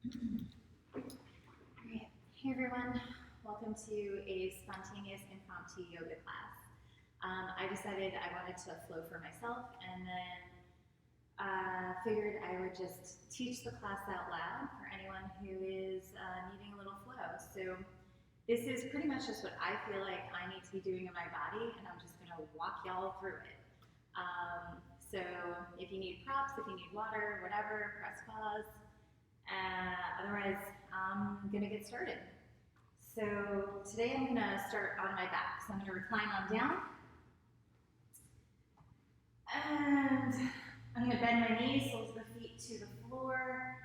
Great. Hey everyone, welcome to a spontaneous impromptu yoga class. I decided I wanted to flow for myself and then figured I would just teach the class out loud for anyone who is needing a little flow. So this is pretty much just what I feel like I need to be doing in my body, and I'm just gonna walk y'all through it. So if you need props, if you need water, whatever, press pause. Otherwise, I'm gonna get started. So today I'm gonna start on my back. So I'm gonna recline on down, and I'm gonna bend my knees, soles of the feet to the floor,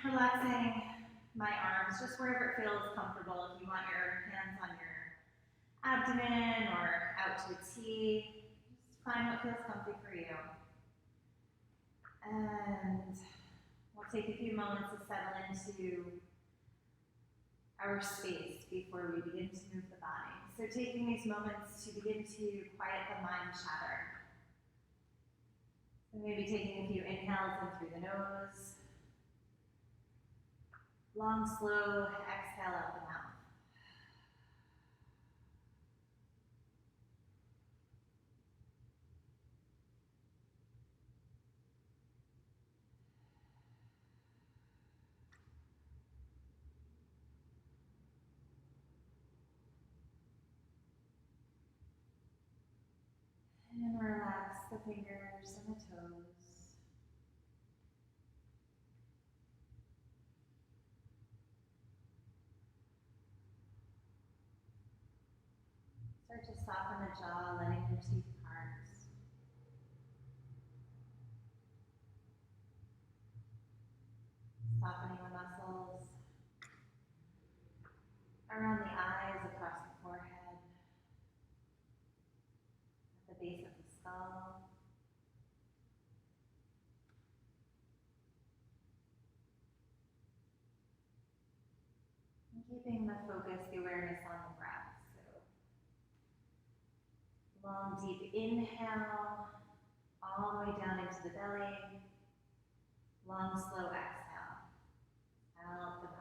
relaxing my arms just wherever it feels comfortable. If you want your hands on your abdomen or out to a T, just find what feels comfy for you. And we'll take a few moments to settle into our space before we begin to move the body. So taking these moments to begin to quiet the mind chatter. So maybe taking a few inhales in through the nose. Long, slow exhale out the mouth. And relax the fingers and the toes. Start to soften the jaw, letting your teeth part. Softening the muscles around the eyes, across the forehead, at the base of the skull. And keeping the focus, the awareness on the breath. So long, deep inhale, all the way down into the belly. Long, slow exhale, out the mouth.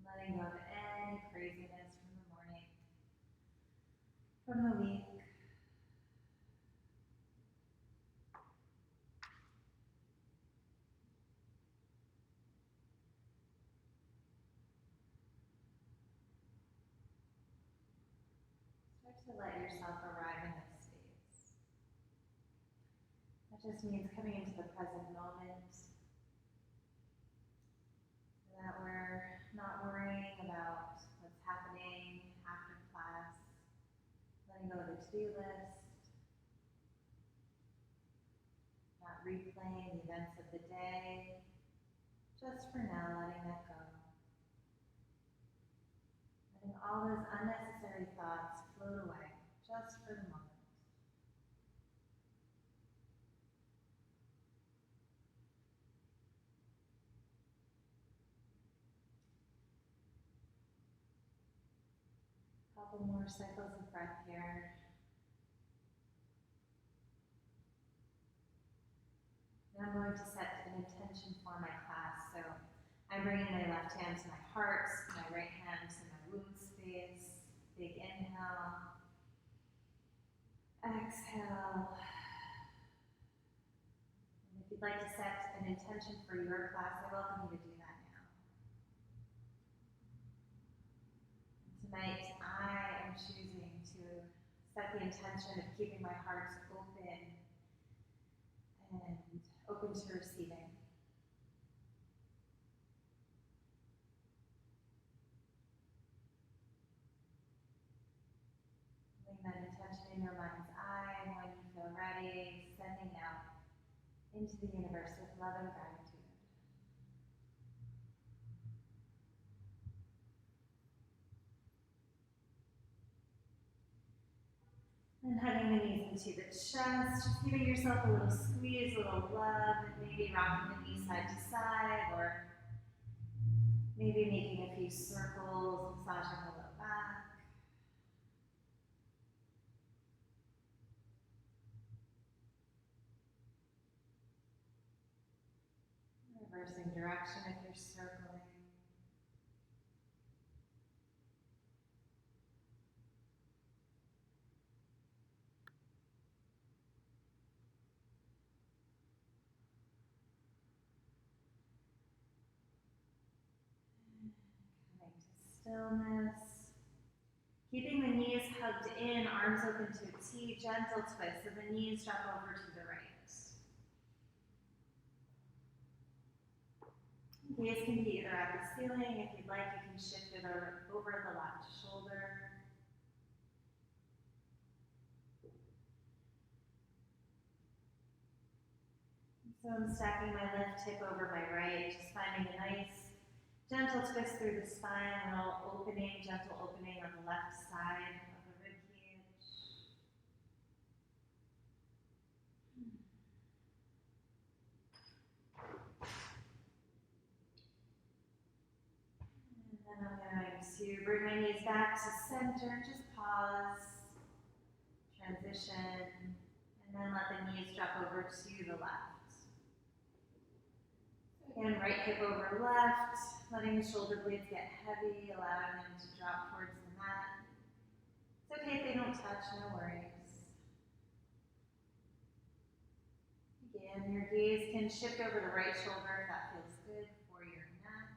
Letting go of any craziness from the morning, from the week. Start to let yourself arrive in this space. That just means coming into the present moment so that we're not worrying about what's happening after class, letting go of the to-do list, not replaying the events of the day, just for now letting that go. Letting all those unnecessary thoughts float away, just for the moment. Couple more cycles of breath here. And I'm going to set an intention for my class. So I'm bringing my left hand to my heart, my right hand to my womb space. Big inhale. Exhale. And if you'd like to set an intention for your class, I welcome you to do that now. Tonight, I am choosing to set the intention of keeping my heart open and open to receiving. Putting that intention in your mind's eye, and when you feel ready, sending out into the universe with love and gratitude. And hugging the knees into the chest, just giving yourself a little squeeze, a little love, maybe rocking the knees side to side, or maybe making a few circles, massaging the low back. reversing direction if you're circling. Coming to stillness. Keeping the knees hugged in, arms open to a T, gentle twist, so the knees drop over to the right. Gaze can be either at the ceiling. If you'd like, you can shift it over the left shoulder. So I'm stacking my left hip over my right, just finding a nice gentle twist through the spine, little opening, gentle opening on the left side of the rib cage. And then I'm going to bring my knees back to center, just pause, transition, and then let the knees drop over to the left. Again, right hip over left, letting the shoulder blades get heavy, allowing them to drop towards the mat. It's okay if they don't touch, no worries. Again, your gaze can shift over the right shoulder if that feels good for your neck.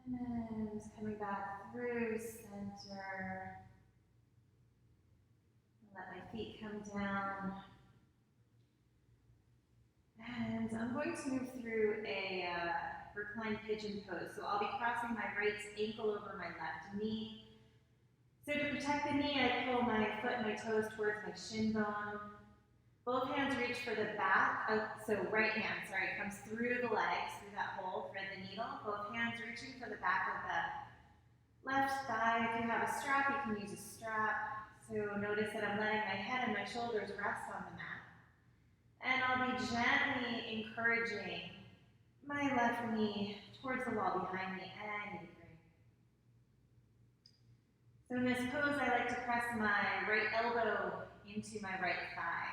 And coming back through center. Let my feet come down. And I'm going to move through a reclined pigeon pose. So I'll be crossing my right ankle over my left knee. So to protect the knee, I pull my foot and my toes towards my shin bone. Both hands reach for the back. So right hand, comes through the legs, through that hole, thread the needle. Both hands reaching for the back of the left thigh. If you have a strap, you can use a strap. So notice that I'm letting my head and my shoulders rest on the mat. And I'll be gently encouraging my left knee towards the wall behind me and great. So in this pose, I like to press my right elbow into my right thigh.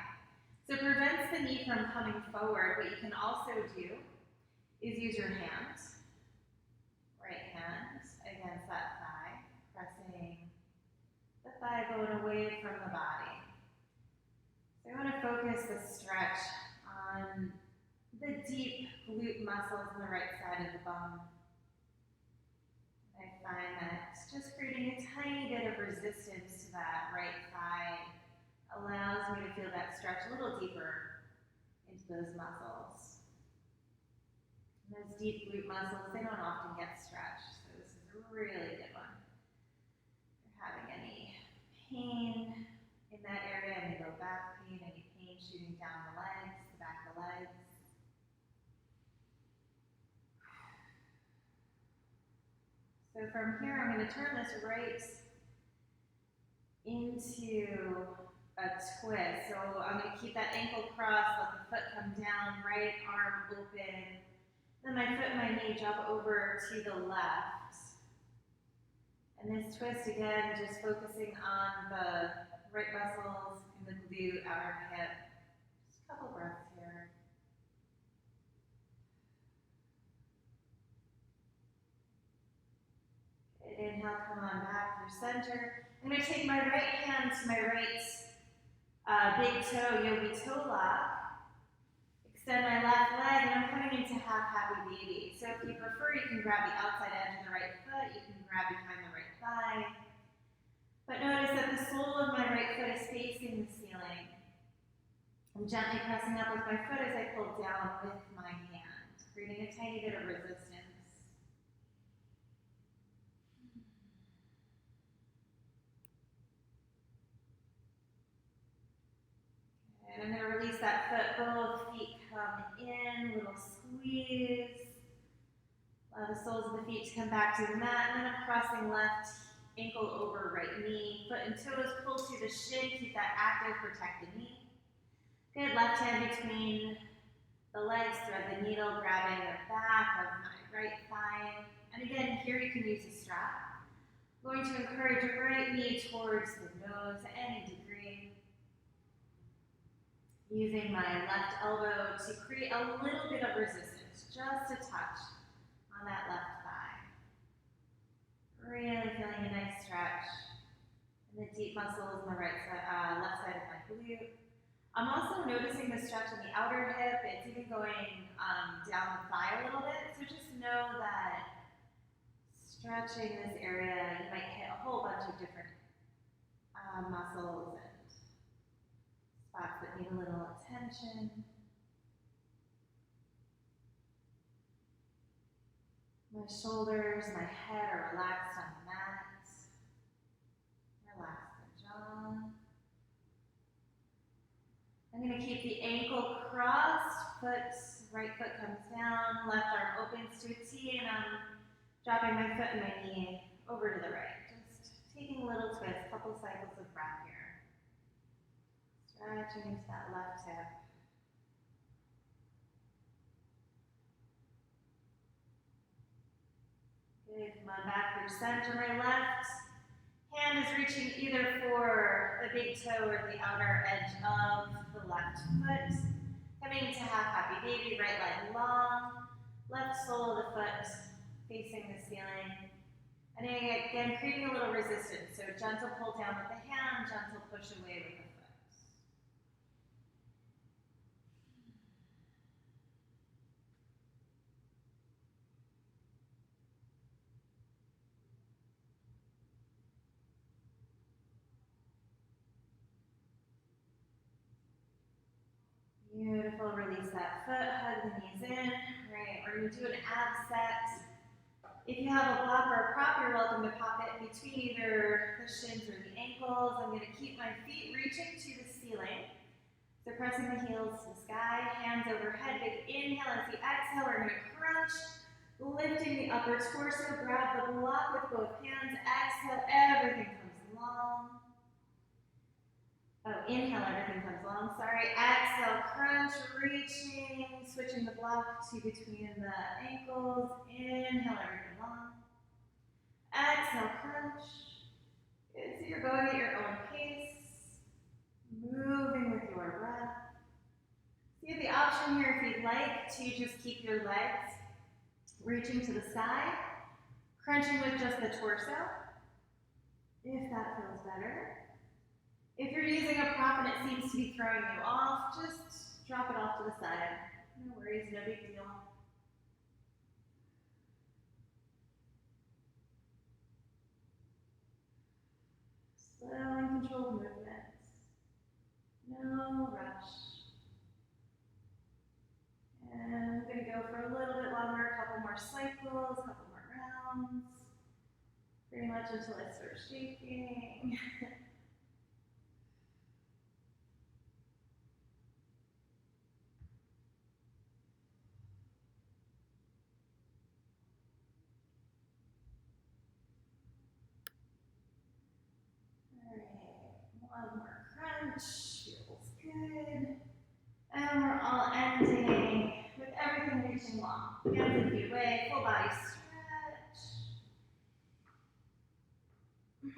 So it prevents the knee from coming forward. What you can also do is use your hand, right hand, against that thigh, pressing the thigh bone away from the body. So I want to focus the stretch on the deep glute muscles on the right side of the bone. I find that just creating a tiny bit of resistance to that right thigh allows me to feel that stretch a little deeper into those muscles. And those deep glute muscles, they don't often get stretched, so this is a really good one. If you're having any pain in that area, any low back pain, any pain shooting down the legs, the back of the legs. So from here, I'm going to turn this right into a twist. So I'm going to keep that ankle crossed, let the foot come down, right arm open. Then my foot and my knee drop over to the left. And this twist again, just focusing on the right muscles in the glute, outer hip. Just a couple breaths here. Good, inhale, come on back through center. I'm going to take my right hand to my right big toe, yogi toe lock. Extend my left leg, and I'm coming into half happy baby. So if you prefer, you can grab the outside edge of the right foot, you can grab behind the right thigh. But notice that the sole of my right foot is facing the ceiling. I'm gently pressing up with my foot as I pull down with my hand, creating a tiny bit of resistance. And I'm going to release that foot, both feet come in, little squeeze. Allow the soles of the feet to come back to the mat, and then I'm crossing left ankle over right knee. Foot and toes pull to the shin, keep that active, protect the knee. Good, left hand between the legs, thread the needle, grabbing the back of my right thigh. And again, here you can use a strap. I'm going to encourage your right knee towards the nose at any degree. Using my left elbow to create a little bit of resistance, just a touch on that left thigh. Really feeling a nice stretch in the deep muscles on the right side, left side of my glute. I'm also noticing the stretch in the outer hip. It's even going down the thigh a little bit. So just know that stretching this area, you might hit a whole bunch of different muscles and spots that need a little attention. My shoulders, my head are relaxed on the mat. Relax the jaw. I'm going to keep the ankle crossed, right foot comes down, left arm opens to a T, and I'm dropping my foot and my knee over to the right. Just taking a little twist, a couple cycles of breath here. Stretching into that left hip. Good, come on back through center. My left hand is reaching either for the big toe or the outer edge of the left foot. Coming to half happy baby, right leg long, left sole of the foot facing the ceiling. And again, creating a little resistance. So gentle pull down with the hand, gentle push away with the foot. Beautiful, release that foot, hug the knees in. Right, we're going to do an ab set. If you have a block or a prop, you're welcome to pop it between either the shins or the ankles. I'm going to keep my feet reaching to the ceiling. So pressing the heels to the sky, hands overhead, big inhale. As you exhale, we're going to crunch, lifting the upper torso, grab the block with both hands. Exhale, everything comes long. Oh, inhale, everything comes long, sorry. Exhale, crunch, reaching, switching the block to between the ankles. Inhale, everything long. Exhale, crunch. Good, so you're going at your own pace, moving with your breath. So you have the option here, if you'd like, to just keep your legs reaching to the sky, crunching with just the torso, if that feels better. If you're using a prop and it seems to be throwing you off, just drop it off to the side. No worries, no big deal. Slow and controlled movements. No rush. And I'm going to go for a little bit longer, a couple more cycles, a couple more rounds. Pretty much until I start shaking. One more crunch, feels good. And we're all ending with everything reaching long. Hands and feet away, full body stretch. I'm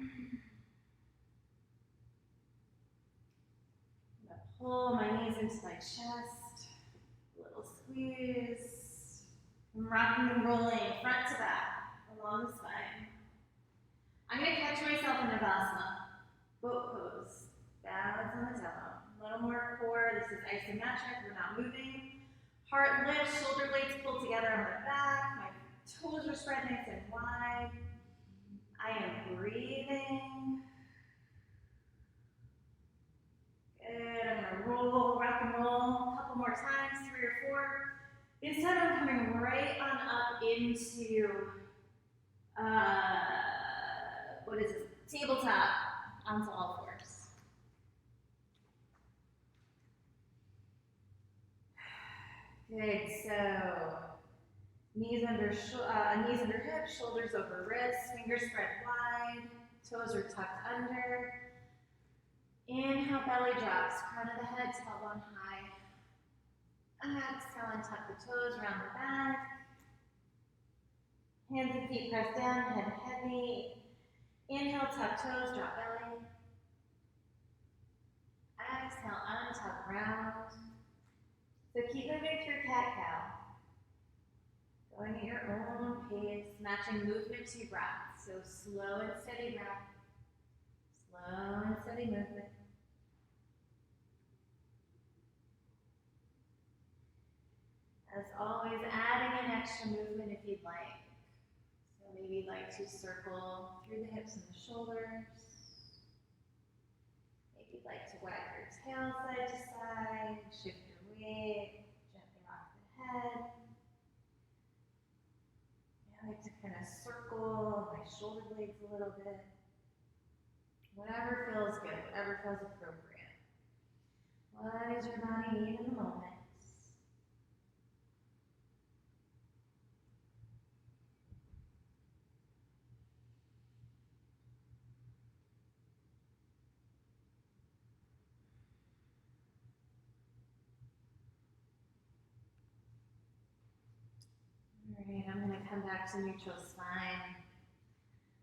gonna pull my knees into my chest, a little squeeze. I'm rocking and rolling front to back along the spine. I'm gonna catch myself in Navasana. Boat pose, balance on the tailbone. A little more core, this is isometric, we're not moving. Heart lifts, shoulder blades pulled together on the back. My toes are spread nice and wide. I am breathing. Good, I'm gonna roll, rock and roll a couple more times, 3 or 4. This time I'm coming right on up into, what is this, tabletop. Onto all fours. Good, so knees under hips, shoulders over wrists, fingers spread wide, toes are tucked under. Inhale, belly drops, crown of the head, tailbone high. Exhale and tuck the toes around the back. Hands and feet press down, head heavy. Inhale, tuck toes, drop belly. Exhale, untuck round. So keep moving through cat-cow. Going at your own pace, matching movement to breath. So slow and steady breath. Slow and steady movement. As always, adding an extra movement if you'd like. So maybe you'd like to circle through the hips and the shoulders. Maybe you'd like to wag your tail side to side, shift your weight, gently rock the head. I like to kind of circle my shoulder blades a little bit. Whatever feels good, whatever feels appropriate. What does your body need in the moment? All right, I'm going to come back to neutral spine.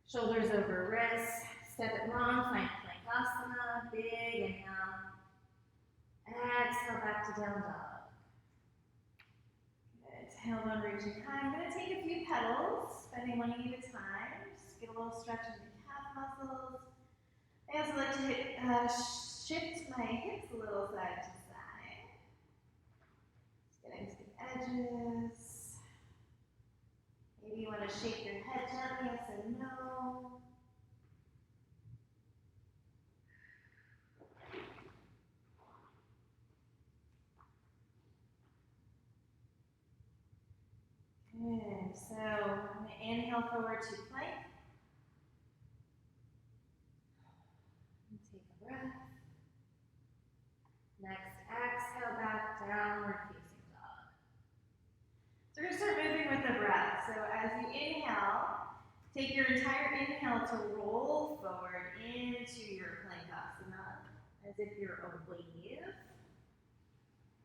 Shoulders over wrists. Step it long, find Plank-asana. Big inhale. Exhale back to down dog. Good. Tailbone reaching high. I'm going to take a few petals, spending 1 knee at a time. Just get a little stretch in the calf muscles. I also like to shift my hips a little side to side. Just getting to the edges. Maybe you want to shake your head gently, yes and no. Good. So I'm going to inhale forward to plank. And take a breath. Next, exhale back, downward facing dog. So we're going to start moving with the breath. So as you inhale, take your entire inhale to roll forward into your Plank-asana, as if you're a wave.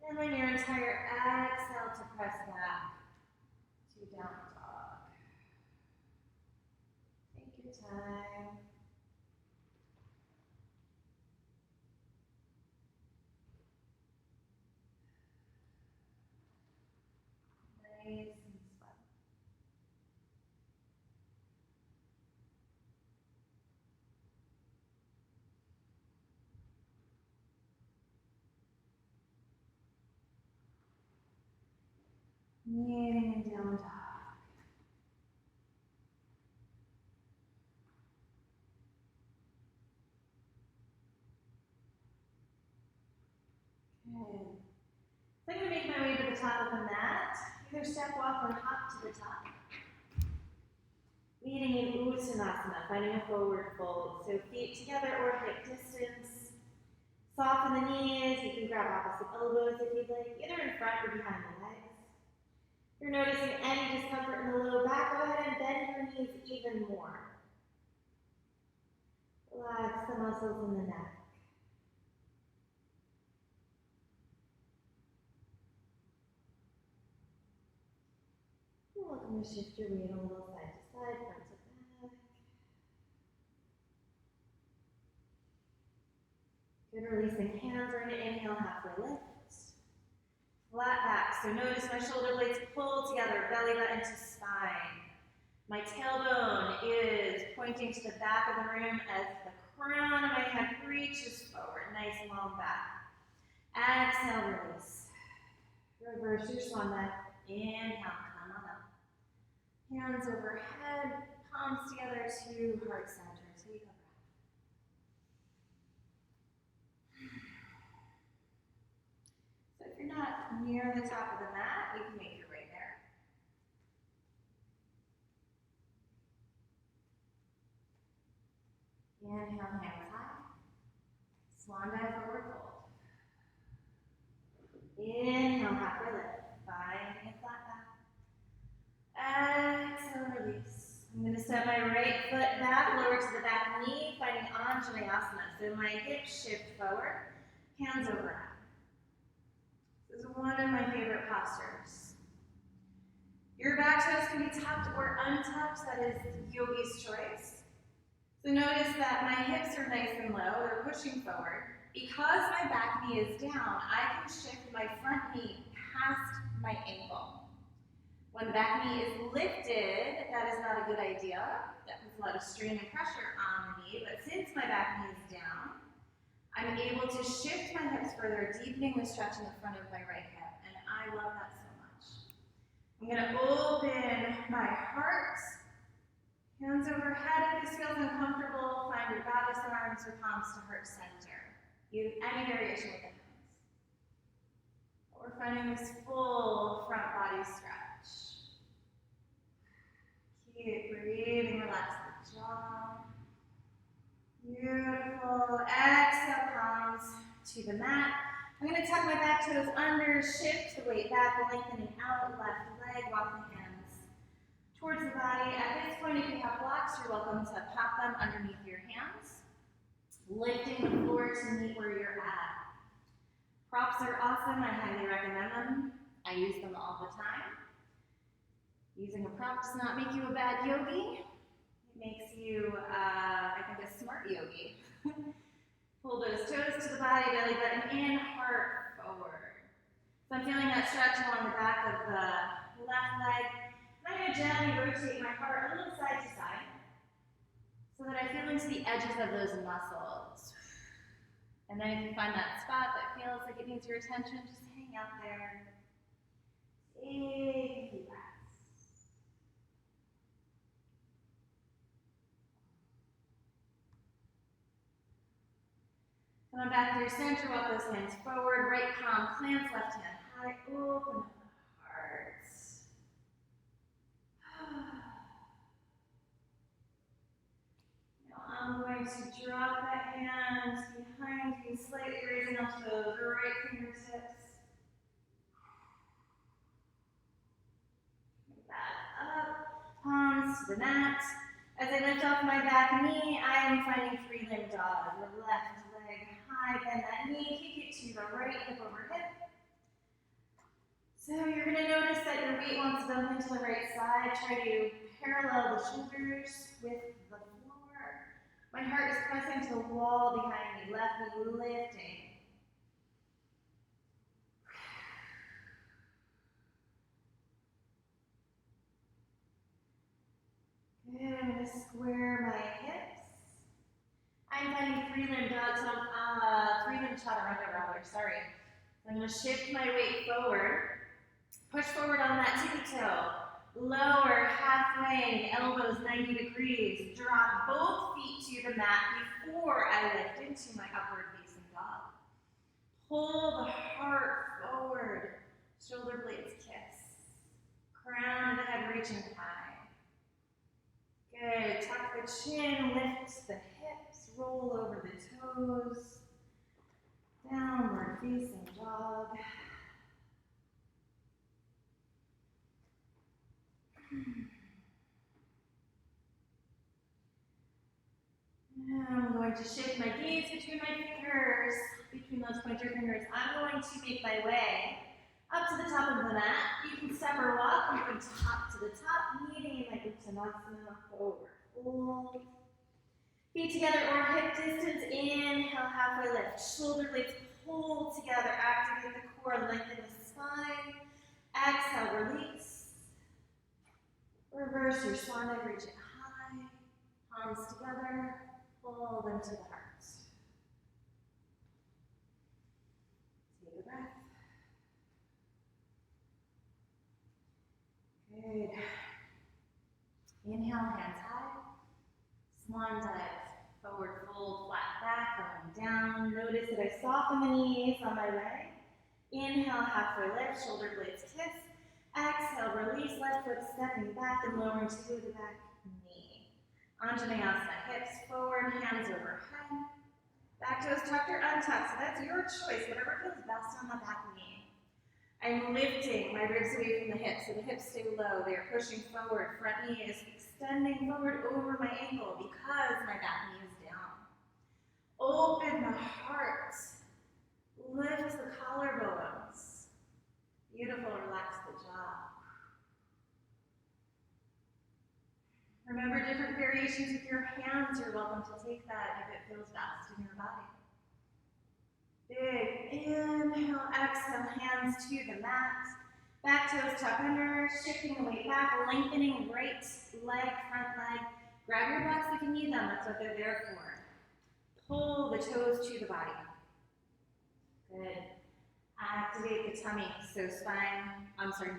And then your entire exhale to press back to down dog. Take your time. Nice and slow. Kneeling and down dog. Good. So I'm going to make my way to the top of the mat. Either step, walk, or hop to the top. Leading in Uttanasana, finding a forward fold. So feet together or hip distance. Soften the knees. You can grab opposite elbows if you'd like, either in front or behind the legs. If you're noticing any discomfort in the low back, go ahead and bend your knees even more. Relax the muscles in the neck. You're welcome to shift your weight a little side to side, front to back. Good, releasing hands. We're going to inhale, halfway lift. Flat back. So notice my shoulder blades pull together, belly button to spine. My tailbone is pointing to the back of the room as the crown of my head reaches forward. Nice long back. Exhale, release. Reverse your swan neck. Inhale, come on up. Hands overhead, palms together to heart center. Take a breath. So if you're not near the top of the mat, you can make your way there. Inhale, hands high. Swan dive, forward fold. Inhale, halfway lift. Finding a flat back. Exhale, release. I'm going to step my right foot back, lower to the back knee, finding Anjaneyasana. So my hips shift forward, hands overhead. This is one of my favorite postures. Your back toes can be tucked or untucked, that is yogi's choice. So notice that my hips are nice and low, they're pushing forward. Because my back knee is down, I can shift my front knee past my ankle. When the back knee is lifted, that is not a good idea. That puts a lot of strain and pressure on the knee, but since my back knee is down, I'm able to shift my hips further, deepening the stretch in the front of my right hip, and I love that so much. I'm going to open my heart, hands overhead. If this feels uncomfortable, find your goddess arms or palms to heart center. Use any variation with the hands. We're finding this full front body stretch. Keep breathing, relax the jaw. Beautiful. Exhale, palms to the mat. I'm going to tuck my back toes under, shift the weight back, lengthening out, left leg, walk the hands towards the body. At this point, if you have blocks, you're welcome to pop them underneath your hands, lifting the floor to meet where you're at. Props are awesome. I highly recommend them. I use them all the time. Using a prop does not make you a bad yogi. It makes you, I think, a smart yogi. Pull those toes to the body, belly button in, heart forward. So I'm feeling that stretch along the back of the left leg. I'm going to gently rotate my heart a little side to side so that I feel into the edges of those muscles. And then if you find that spot that feels like it needs your attention, just hang out there. Big deep breaths. Come on back to your center, walk those hands forward, right palm plants, left hand high, open up the heart. Now I'm going to drop that hand behind you, slightly raising up to the right fingertips. Back up, palms to the mat. As I lift off my back knee, I am finding three-limb dog. The left leg high, bend that knee, kick it to the right hip over hip. So you're going to notice that your weight wants to bump into the right side. Try to parallel the shoulders with the floor. My heart is pressing to the wall behind me, left knee lifting. Good, I'm going to square my hips. I'm finding three-limb dog, three-limb chaturanga rather, sorry. So I'm going to shift my weight forward. Push forward on that tippy toe. Lower halfway, elbows 90 degrees. Drop both feet to the mat before I lift into my upward facing dog. Pull the heart forward. Shoulder blades kiss. Crown of the head reaching high. Good. Tuck the chin, lift the hips, roll over the toes. Downward facing dog. Now I'm going to shift my gaze between my fingers, between those pointer fingers. I'm going to make my way up to the top of the mat. You can step or walk. I'm going top to the top, meeting like Uttanasana, forward fold. Feet together or hip distance. Inhale, halfway lift. Shoulder blades pull together. Activate the core, lengthen the spine. Exhale, release. Reverse your swan neck, reach it high. Palms together. Pull them to the heart. Take a breath. Good. Inhale, hands high. Swan dive. Forward fold, flat back, going down. Notice that I soften the knees on my way. Inhale, halfway lift, shoulder blades kiss. Exhale, release, left foot stepping back and lowering to the back knee. Anjaneyasana, hips forward, hands overhead. Back toes tucked or untucked, so that's your choice, whatever feels best on the back knee. I'm lifting my ribs away from the hips, so the hips stay low. They are pushing forward. Front knee is extending forward over my ankle because my back knee is down. Open the heart. Lift the collarbones. respirations with your hands. You're welcome to take that if it feels best in your body. Big inhale, exhale, hands to the mat. Back toes tuck under, shifting the weight back, lengthening right leg, front leg. Grab your backs if you need them, that's what they're there for. Pull the toes to the body. Good. Activate the tummy, so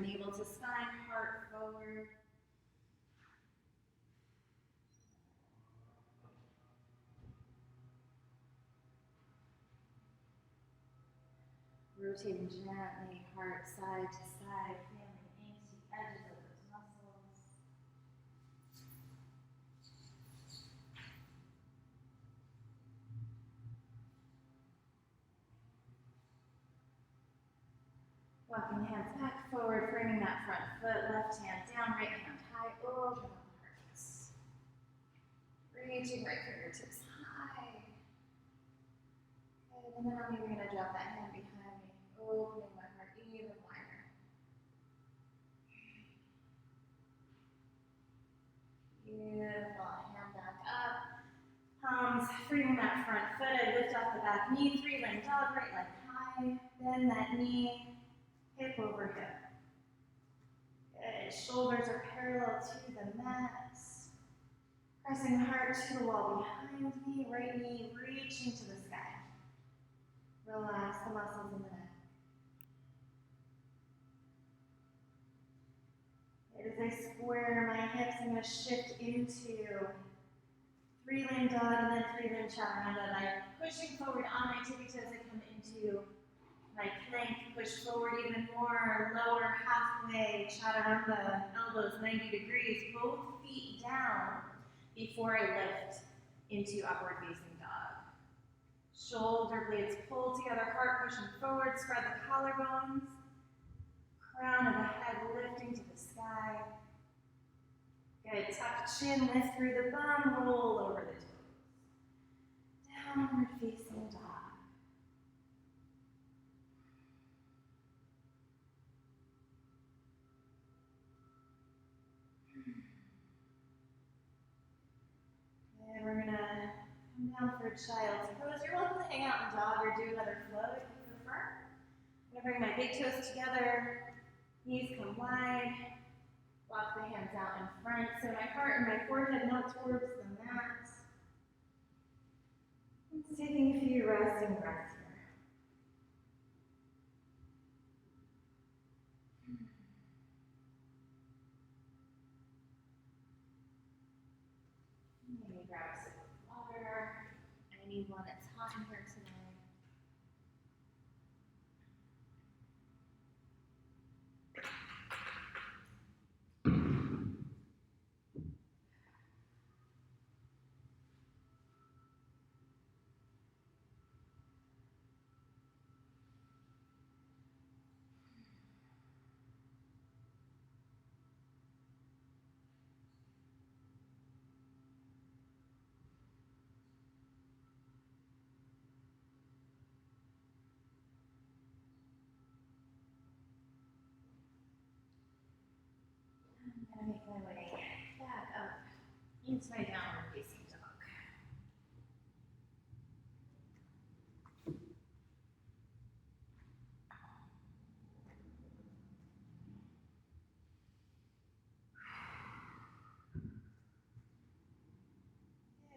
navel to spine, heart forward. Rotating gently, heart side to side, feeling into the edges of those muscles. Walking hands back forward, framing that front foot, left hand down, right hand high, open up the heart. Reaching right fingertips high. Good, and then I'm even going to drop that hand behind me, opening my heart even wider. Beautiful, hand back up. Palms, freeing that front foot, I lift off the back knee, three-leg dog, right leg high, bend that knee, hip over hip. Good. Shoulders are parallel to the mat. Pressing hard to the wall behind me, right knee reaching to the sky. Relax the muscles in the neck. As I square my hips, I'm going to shift into three-limb dog and then three-limb chaturanga. I'm pushing forward on my tippy toes. I come into my plank, push forward even more, lower halfway, chaturanga, elbows 90 degrees, both feet down before I lift into upward facing dog. Shoulder blades pull together, heart pushing forward, spread the collarbones, crown of the head lifting to the sky. Good, tuck chin, lift through the bum, roll over the toes. Downward facing dog. And we're gonna come down for a child's pose. You're welcome to hang out in dog or do another flow if you prefer. I'm gonna bring my big toes together, knees come wide, walk the hands out in front, so my heart and my forehead not towards the mat. And taking a few resting breaths here. Maybe grab a sip of water. I need one that's hot in here tonight. I'm going to make my way back up into my downward facing dog.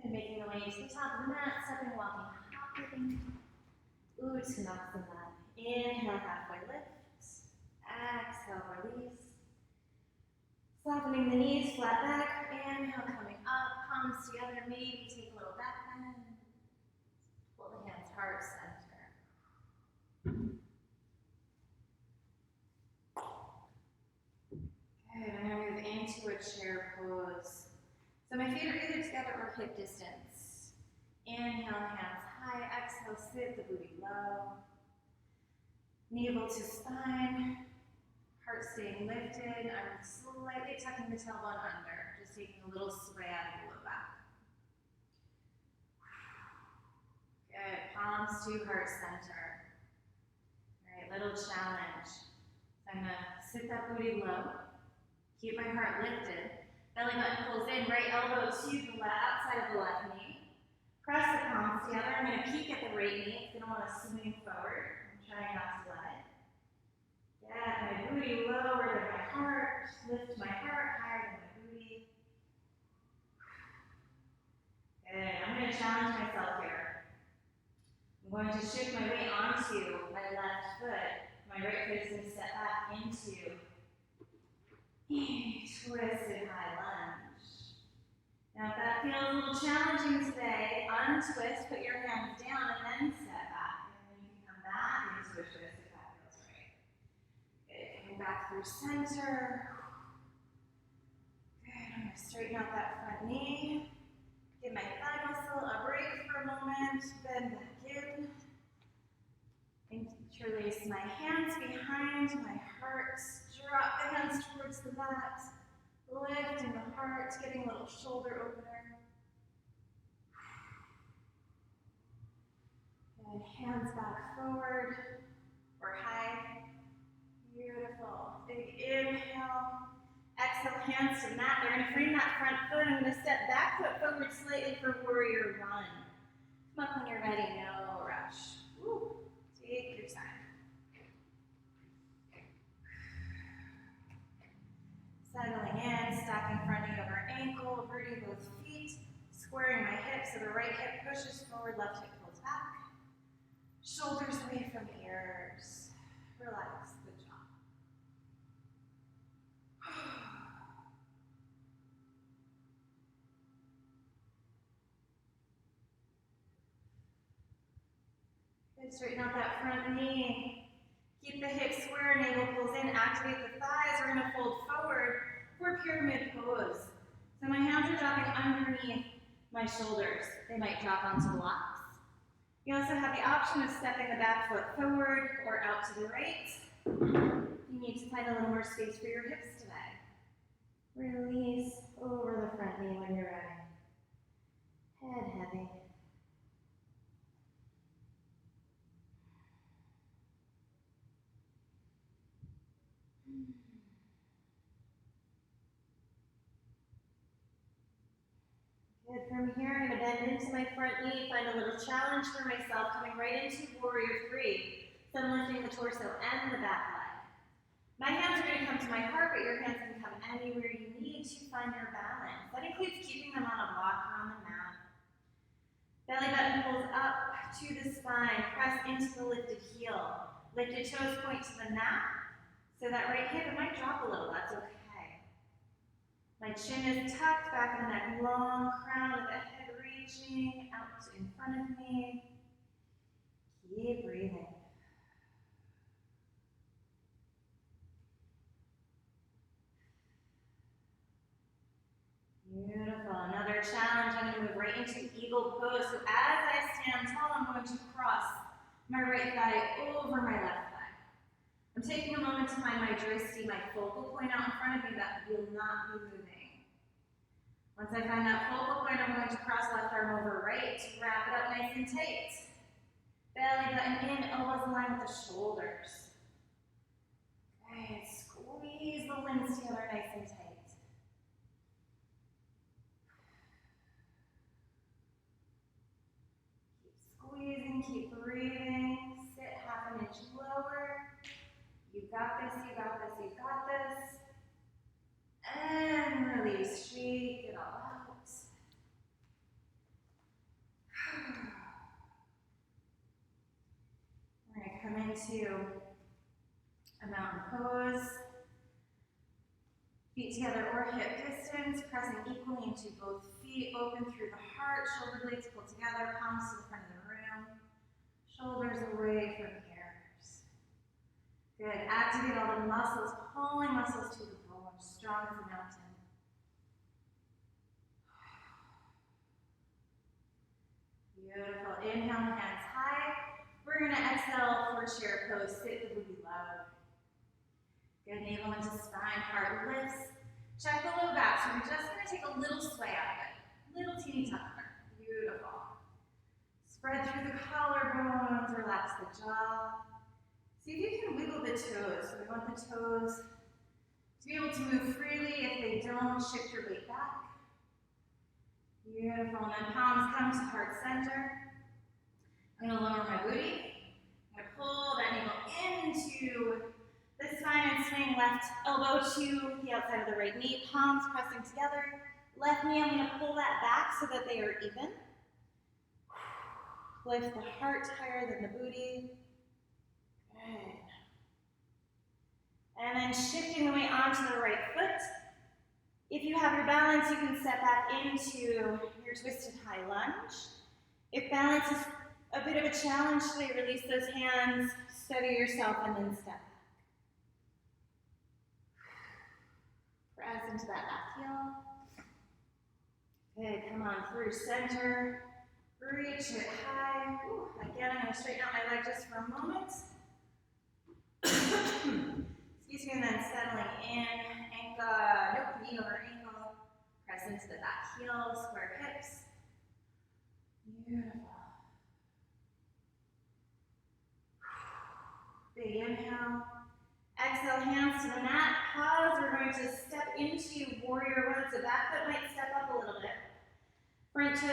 And making my way to the top of the mat, stepping, walking, hopping. Uttanasana. Inhale, halfway lift. Exhale, release. Softening the knees, flat back. Inhale, coming up, palms together. Maybe take a little back bend. Pull the hands heart center. Good. I'm going to move into a chair pose. So my feet are either together or hip distance. Inhale, hands high. Exhale, sit the booty low. Navel to spine. Heart staying lifted. I'm slightly tucking the tailbone under, just taking a little sway out of the low back. Good. Palms to heart center. All right, little challenge. So I'm going to sit that booty low, keep my heart lifted, Belly button pulls in, right elbow to the outside of the left knee. Press the palms together. I'm going to peek at the right knee. It's going to want to swing forward. I'm trying not to let it. Get my booty lower than my heart. Lift my heart higher than my booty. Good. I'm going to challenge myself here. I'm going to shift my weight onto my left foot. My right foot is going to step back into twisted high lunge. Now if that feels a little challenging today, untwist, put your hands down, and then step back. And then you can come back into a twist if that feels right. Good. Coming back through center. Good. I'm going to straighten out that front knee. Give my thigh muscle a break for a moment. Bend back in. Interlace my hands behind my heart. Drop the hands towards the mat. Lifting the heart, getting a little shoulder opener. And hands back forward or high. Beautiful. Big inhale. Exhale, hands to the mat. They're going to frame that front foot. I'm going to step back foot forward slightly for warrior one. Come up when you're ready, no rush. Woo. Take your time. Settling in, stacking front knee over ankle, rooting both feet, squaring my hips so the right hip pushes forward, left hip pulls back. Shoulders away from ears. Relax the jaw. Good, straighten out that front knee. Keep the hips square, navel pulls in, activate the thighs. We're going to fold forward for pyramid pose. So my hands are dropping underneath my shoulders. They might drop onto blocks. You also have the option of stepping the back foot forward or out to the right. You need to find a little more space for your hips today. Release over the front knee when you're ready. Head heavy. Good. From here, I'm going to bend into my front knee, find a little challenge for myself, coming right into warrior three. So I'm lifting the torso and the back leg. My hands are going to come to my heart, but your hands can come anywhere you need to find your balance. That includes keeping them on a block or on the mat. Belly button pulls up to the spine, press into the lifted heel. Lifted toes point to the mat. So that right hip, it might drop a little, that's okay. My chin is tucked, back of the neck long, crown of the head reaching out in front of me. Keep breathing. Beautiful. Another challenge. I'm going to move right into eagle pose. So as I stand tall, I'm going to cross my right thigh over my left thigh. I'm taking a moment to find my joystick, my focal point out in front of me that will not be moving. Once I find that focal point, I'm going to cross left arm over right, wrap it up nice and tight. Belly button in, elbows align with the shoulders. Good, squeeze the limbs together nice and tight. Keep squeezing, keep breathing. Sit half an inch lower. You got this, you got this, you got this. And release, shake it all out. We're going to come into a mountain pose. Feet together or hip distance, pressing equally into both feet, open through the heart, shoulder blades pull together, palms to the front of the room, shoulders away from ears. Good, activate all the muscles, pulling muscles to the bone, strong as a mountain. Beautiful, inhale, hands high. We're going to exhale for chair pose, sit the booty low. Good, navel into spine, heart lifts. Check the low back, so we're just going to take a little sway out of it. Little teeny tucker, beautiful. Spread through the collarbones, relax the jaw. See if you can wiggle the toes. So we want the toes To be able to move freely, if they don't, shift your weight back. Beautiful, and then palms come to heart center. I'm gonna lower my booty. I'm gonna pull that navel into the spine and swing left elbow to the outside of the right knee, palms pressing together. Left knee, I'm gonna pull that back so that they are even. Lift the heart higher than the booty. Good. And then shifting the weight onto the right foot. If you have your balance, you can step back into your twisted high lunge. If balance is a bit of a challenge today, release those hands, steady yourself, and then step back. Press into that back heel. Good, come on through center. Reach it high. Ooh, again, I'm going to straighten out my leg just for a moment. Excuse me, and then settling in. Ankle, knee over ankle. Press into the back heel, square hips. Beautiful. Big inhale. Exhale, hands to the mat. Pause. We're going to step into warrior one. So back foot might step up a little bit. Front to, no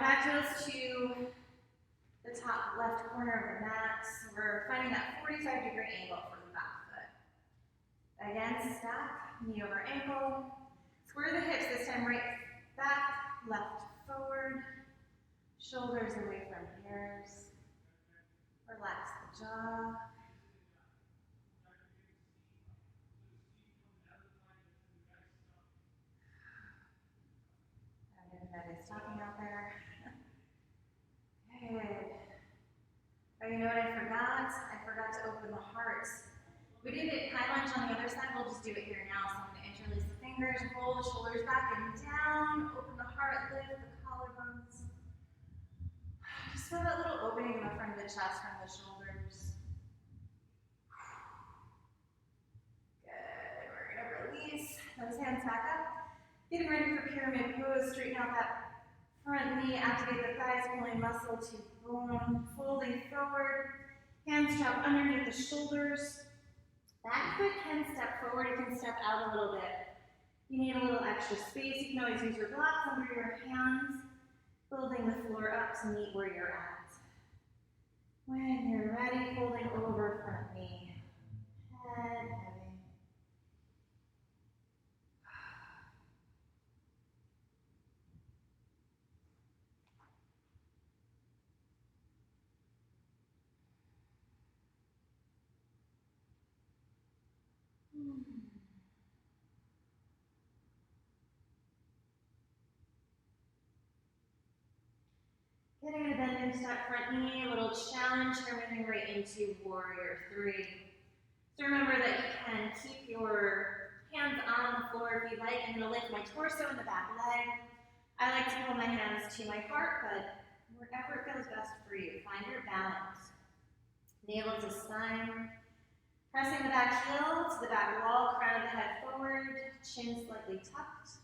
back toes to the top left corner of the mat. So we're finding that 45-degree angle for the back foot. Again, stack, knee over ankle. Square the hips, this time right back, left forward. Shoulders away from ears. Relax the jaw. That is talking out there. Good. Oh, you know what I forgot? I forgot to open the heart. We did it high lunge on the other side. We'll just do it here now. So I'm going to interlace the fingers, roll the shoulders back and down, open the heart, lift the collarbones. Just feel that little opening in the front of the chest from the shoulders. Good. We're going to release those hands back up. Getting ready for pyramid pose, straighten out that front knee, activate the thighs, pulling muscle to bone, folding forward, hands drop underneath the shoulders. Back foot can step forward, it can step out a little bit. You need a little extra space, you can always use your blocks under your hands, building the floor up to meet where you're at. When you're ready, folding over front knee, head heavy. Getting to bend into that front knee, a little challenge here, moving right into warrior three. So remember that you can keep your hands on the floor if you like. I'm going to lift my torso and the back leg. I like to hold my hands to my heart, but wherever it feels best for you, find your balance. Navel to spine. Pressing the back heel to the back wall, crown of the head forward, chin slightly tucked.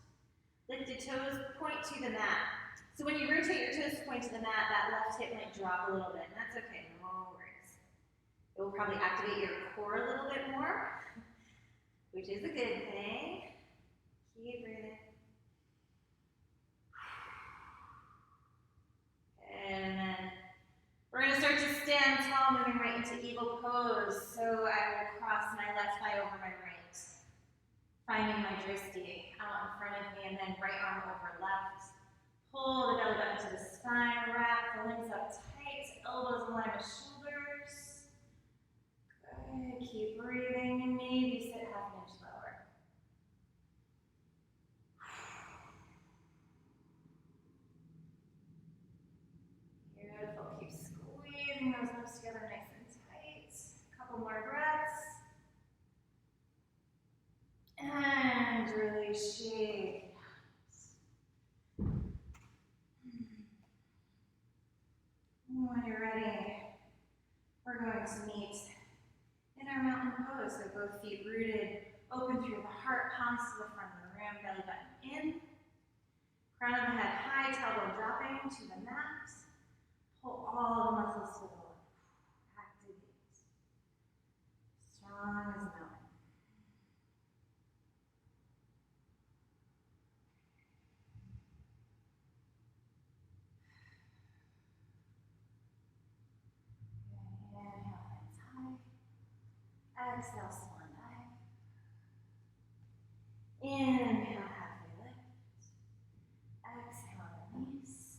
Lifted toes point to the mat. So when you rotate your toes to point to the mat, that left hip might drop a little bit, and that's okay, no worries. It will probably activate your core a little bit more, which is a good thing. Keep breathing. And then we're going to start to stand tall, moving right into eagle pose. So I will cross my left thigh over my right, finding my drishti out in front of me, and then right arm over left. Pull the belly button to the spine, wrap the limbs up tight, elbows in line with shoulders. Good, keep breathing, and maybe sit half an inch lower. Beautiful, keep squeezing those lips together nice and tight. A couple more breaths. And really shake. When you're ready, we're going to meet in our mountain pose. So both feet rooted, open through the heart, palms to the front of the room, belly button in. Crown of the head high, tailbone dropping to the mat. Pull all the muscles to the left. Activate. Strong as a mountain. Exhale, swan dive. Inhale, halfway lift. Exhale, release.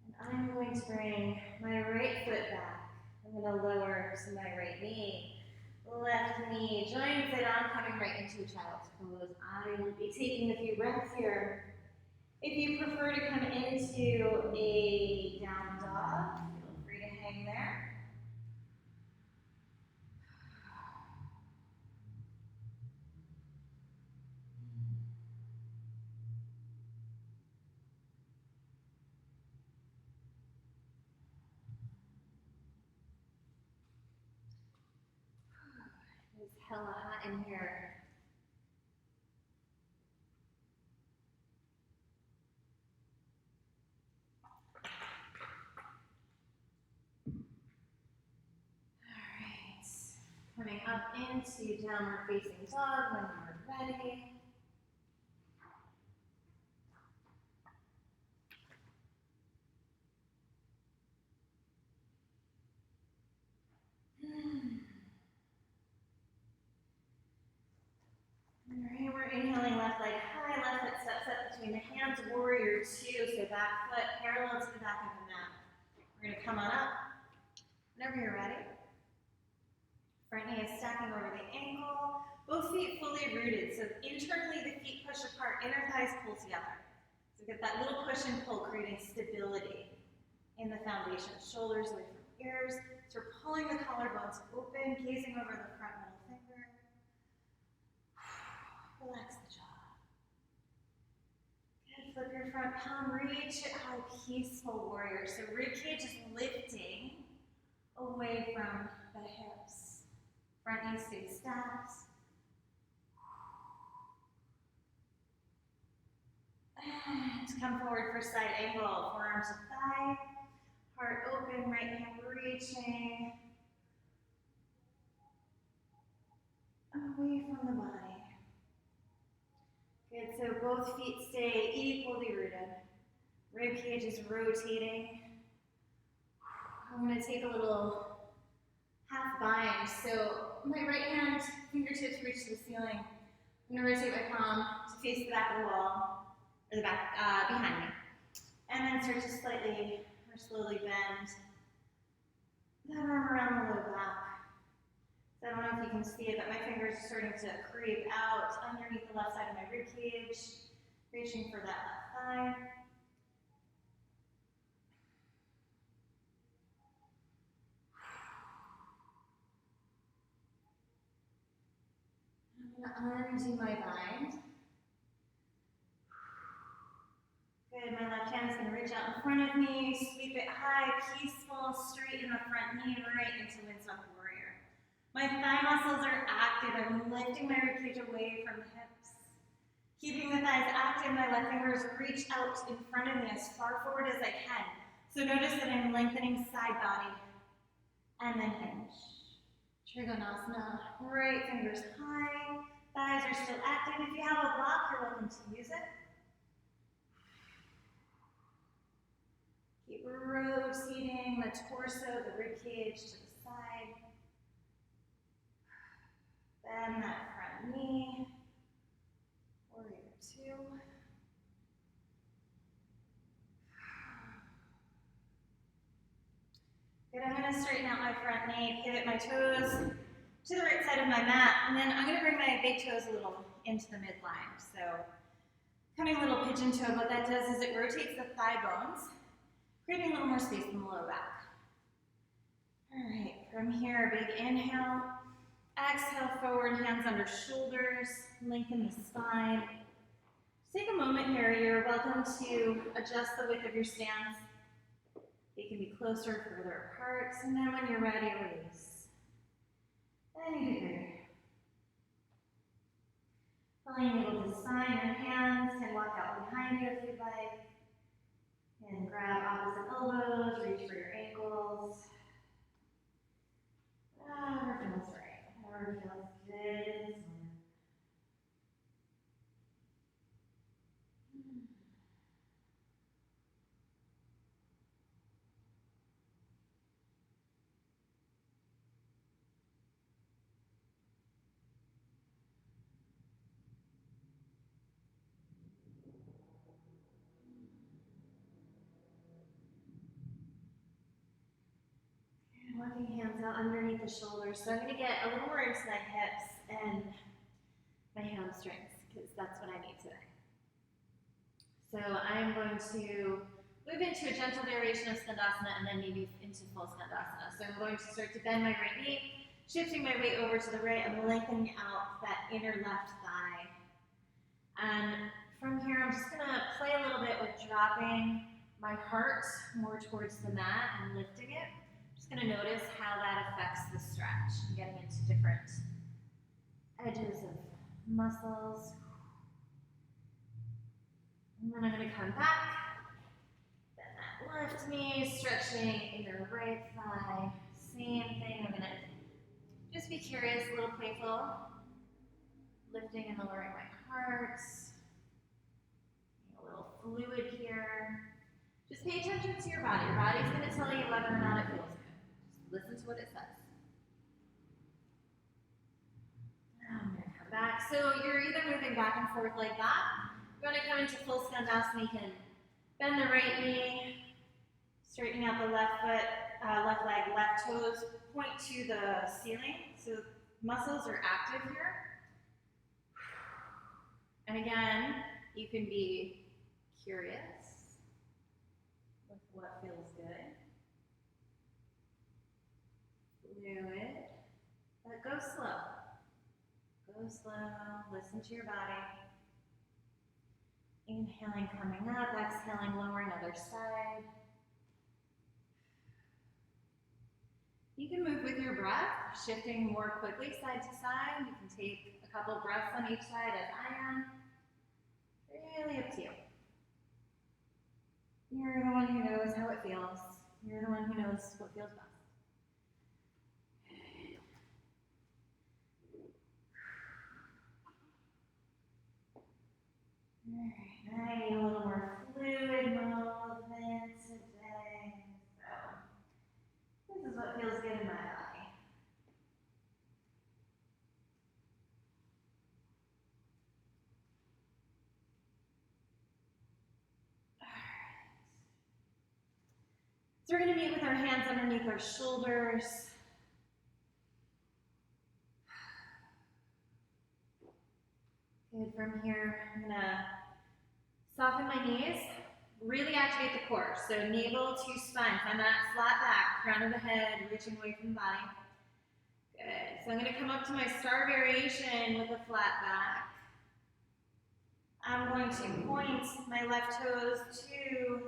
And I'm going to bring my right foot back. I'm going to lower to my right knee. Left knee joins it on, coming right into child's pose. I will be taking a few breaths here. If you prefer to come into a down dog, feel free to hang there. It's hella hot in here. Coming up into downward facing dog when you're ready. Alright, we're inhaling left leg high, left foot steps up between the hands, warrior two, so back foot parallel to the back of the mat. We're gonna come on up. Whenever you're ready. Front knee is stacking over the ankle, both feet fully rooted. So internally the feet push apart, inner thighs pull together. So get that little push and pull, creating stability in the foundation. Shoulders away from ears. So we're pulling the collarbones open, gazing over the front middle finger. Relax the jaw. Good, flip your front palm, reach it high, peaceful warrior. So ribcage is lifting away from the hips. Front knee stays stacked. And come forward for side angle, forearms to thigh, heart open, right hand reaching away from the body. Good, so both feet stay equally rooted. Rib cage is rotating. I'm going to take a little half bind. So my right hand fingertips reach to the ceiling. I'm going to rotate my palm to face the back of the wall, or the back behind me. And then start to slightly or slowly bend that arm around the low back. So I don't know if you can see it, but my fingers are starting to creep out underneath the left side of my rib cage, reaching for that left thigh. I'm going to undo my bind. Good, my left hand is going to reach out in front of me, sweep it high, peaceful, straight in the front knee, right into Windsock Warrior. My thigh muscles are active. I'm lifting my ribcage away from the hips. Keeping the thighs active, my left fingers reach out in front of me as far forward as I can. So notice that I'm lengthening side body and then hinge. Trikonasana, right fingers high, thighs are still active. If you have a block, you're welcome to use it. Keep rotating the torso, the rib cage to the side. Bend that front knee. Warrior two. Good, I'm going to straighten out my front knee, pivot my toes to the right side of my mat, and then I'm going to bring my big toes a little into the midline. So, coming a little pigeon toe, what that does is it rotates the thigh bones, creating a little more space in the low back. All right, from here, big inhale. Exhale, forward, hands under shoulders, lengthen the spine. Just take a moment here. You're welcome to adjust the width of your stance. They can be closer or further apart, and then when you're ready, release. Any degree. Pulling a little to the spine, your hands can walk out behind you if you'd like. And grab opposite elbows, reach for your ankles. Whatever feels right, whatever feels good. Walking hands out underneath the shoulders. So I'm going to get a little more into my hips and my hamstrings because that's what I need today. So I'm going to move into a gentle variation of Skandasana and then maybe into full Skandasana. So I'm going to start to bend my right knee, shifting my weight over to the right and lengthening out that inner left thigh. And from here, I'm just going to play a little bit with dropping my heart more towards the mat and lifting it. I'm just going to notice how that affects the stretch and getting into different edges of muscles. And then I'm going to come back, bend that left knee, stretching inner right thigh. Same thing, I'm going to just be curious, a little playful, lifting and lowering my heart. A little fluid here. Just pay attention to your body. Your body's going to tell you whether or not it feels good. Just listen to what it says. I'm going to come back. So you're either moving back and forth like that. You're going to come into full Skandasana. You can bend the right knee, straightening out the left foot, left leg, left toes, point to the ceiling. So muscles are active here. And again, you can be curious with what feels good. Fluid, but go slow. Go slow, listen to your body. Inhaling, coming up, exhaling, lowering, other side. You can move with your breath, shifting more quickly side to side. You can take a couple breaths on each side as I am. Really up to you. You're the one who knows how it feels. You're the one who knows what feels best. Alright, I need a little more fluid movement today. So, this is what feels good in my body. Alright. So we're going to meet with our hands underneath our shoulders. Good, from here, I'm going to soften my knees, really activate the core. So navel to spine, find that flat back, crown of the head, reaching away from the body. Good, so I'm going to come up to my star variation with a flat back. I'm going to point my left toes to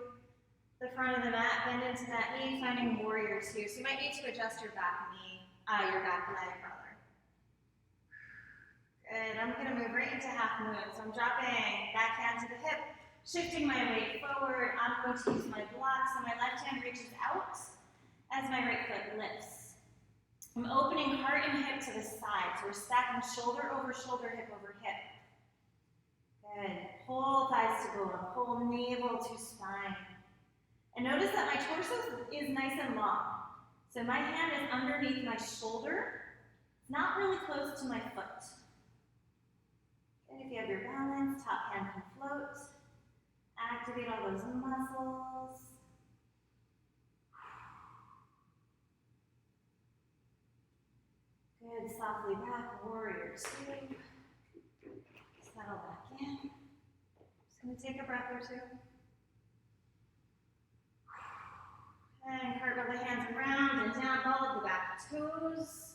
the front of the mat, bend into that knee, finding warrior two. So you might need to adjust your back knee, your back leg rather. Good, I'm going to move right into half moon. So I'm dropping back hand to the hip, shifting my weight forward. I'm going to use my block so my left hand reaches out as my right foot lifts. I'm opening heart and hip to the side. So we're stacking shoulder over shoulder, hip over hip. Good, pull thighs to bone, pull navel to spine. And notice that my torso is nice and long. So my hand is underneath my shoulder. It's not really close to my foot. And if you have your balance, top hand can float. Activate all those muscles. Good, softly back, warrior two. Settle back in. Just going to take a breath or two. And cartwheel the hands around and down, all of the back toes.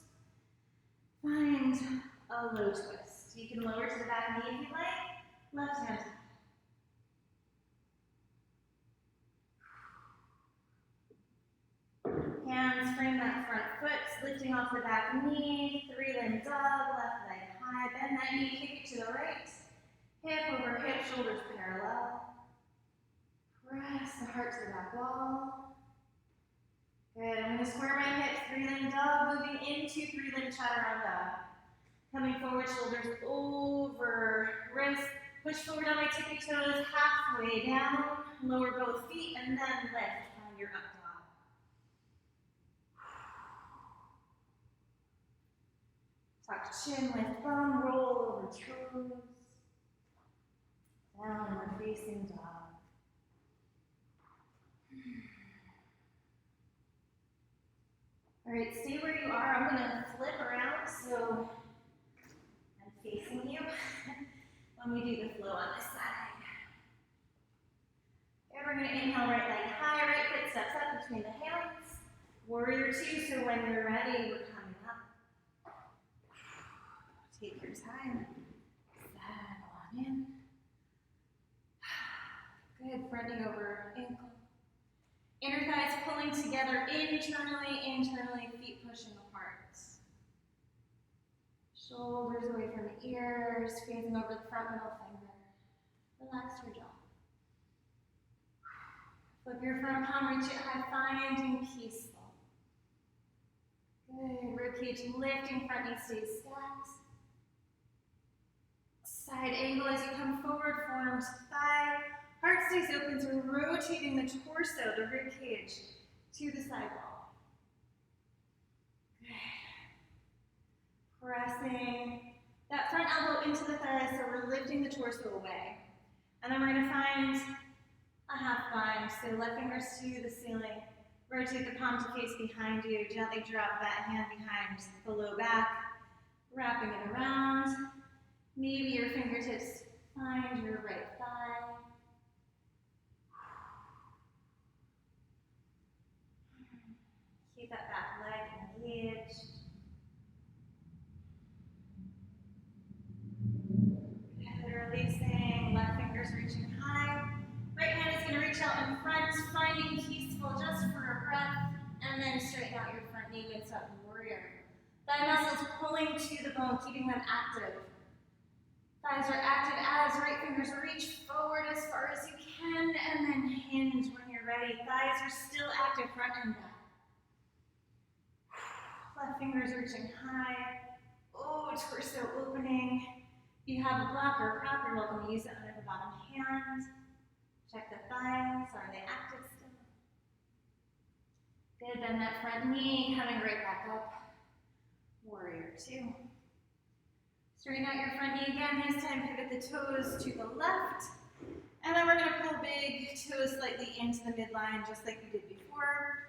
Find a low twist. You can lower to the back knee if you like. Left hand. Hands frame that front foot, lifting off the back knee. Three-limb dog, left leg high. Bend that knee, kick it to the right. Hip over hip, shoulders parallel. Press the heart to the back wall. Good, I'm going to square my hips, three-limb dog, moving into three-limb chaturanga. Coming forward, shoulders over wrist. Push forward on my tippy toes, halfway down. Lower both feet, and then lift on your up dog. Tuck chin, lift bum, roll over toes. Downward facing dog. All right, stay where you are. I'm gonna flip around so I'm facing you when we do the flow on this side. And we're gonna inhale, right leg high, right foot steps up between the hands. Warrior two, so when you're ready, we're coming up. Take your time. Settle on in. Good, fronting over ankle. Inner thighs pulling together internally, feet pushing apart. Shoulders away from the ears, gazing over the front middle finger. Relax your jaw. Flip your front palm, reach it high, finding peaceful. Good, ribcage lifting, front knee stays stacked. Side angle as you come forward, forearms thigh. Heart stays open, so rotating the torso, the rib cage, to the side wall. Good. Pressing that front elbow into the thigh, so we're lifting the torso away. And then we're going to find a half bind, so left fingers to the ceiling. Rotate the palm to face behind you. Gently drop that hand behind the low back, wrapping it around. Maybe your fingertips find your right thigh. Keep that back leg engaged. Good, releasing, left fingers reaching high. Right hand is going to reach out in front, finding peaceful just for a breath, and then straighten out your front knee, winds up warrior. Thigh muscles pulling to the bone, keeping them active. Thighs are active as right fingers reach forward as far as you can, and then hinge when you're ready. Thighs are still active, front and back. Left fingers reaching high. Oh, torso opening. If you have a block or a prop, you're welcome to use it under the bottom hand. Check the thighs. Are they active still? Good, bend that front knee, coming right back up. Warrior two. Straighten out your front knee again. This time pivot the toes to the left. And then we're going to pull big toes slightly into the midline, just like we did before.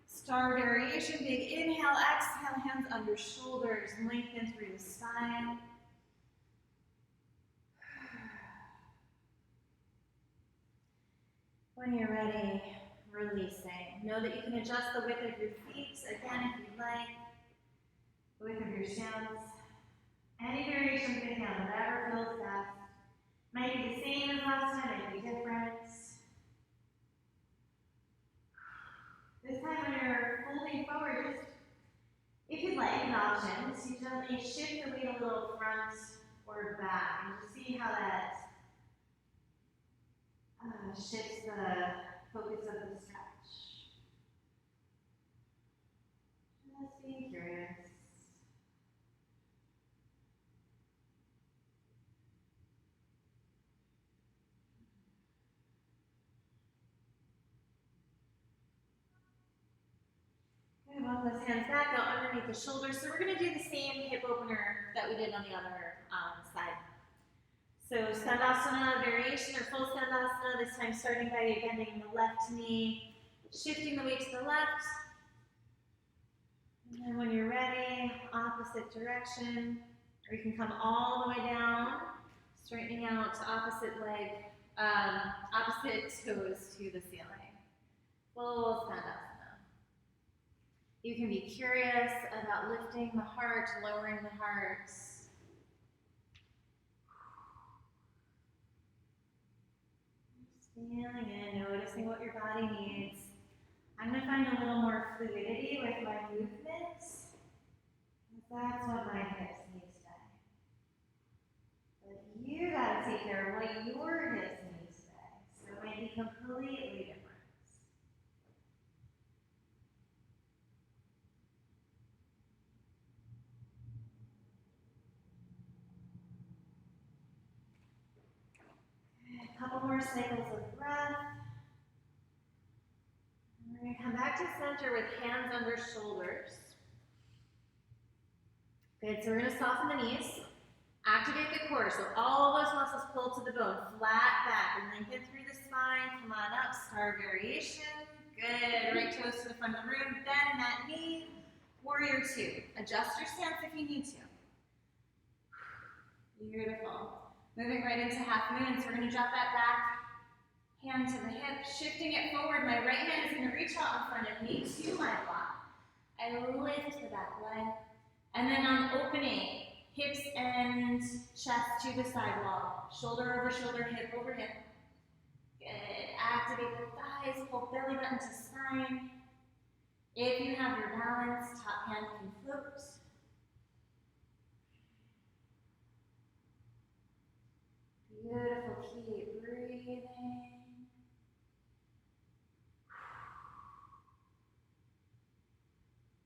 Star variation, big inhale, exhale, hands under shoulders, lengthen through the spine. When you're ready, releasing. Know that you can adjust the width of your feet, again, if you'd like. Width of your shins. Any variation of inhale, whatever feels best. Might be the same as last time, might be different. This time when you're folding forward, just, if you'd like an option, so you gently shift the weight a little front or back, and just see how that shifts the focus of the stretch. Just being curious. Good, walk those hands back, go underneath the shoulders. So we're going to do the same hip opener that we did on the other side. So Skandasana variation or full Skandasana, this time starting by bending the left knee, shifting the weight to the left. And then when you're ready, opposite direction, or you can come all the way down, straightening out to opposite leg, opposite toes to the ceiling. Full Skandasana. You can be curious about lifting the heart, lowering the heart. Feeling in, noticing what your body needs. I'm going to find a little more fluidity with my movements. That's what my hips need today. But you got to take care of what your hips need today. So it might be completely different. A couple more cycles of breath. We're going to come back to center with hands under shoulders. Good, so we're going to soften the knees. Activate the core, so all those muscles pull to the bone. Flat back, and lengthen through the spine. Come on up, star variation. Good, right toes to the front of the room. Bend that knee. warrior two. Adjust your stance if you need to. Beautiful. Moving right into half moon, so we're gonna drop that back hand to the hip, shifting it forward. My right hand is gonna reach out in front of me to my block. I lift the back leg, and then I'm opening hips and chest to the side wall. Shoulder over shoulder, hip over hip. Good. Activate the thighs, pull belly button to spine. If you have your balance, top hand can float. Beautiful, keep breathing.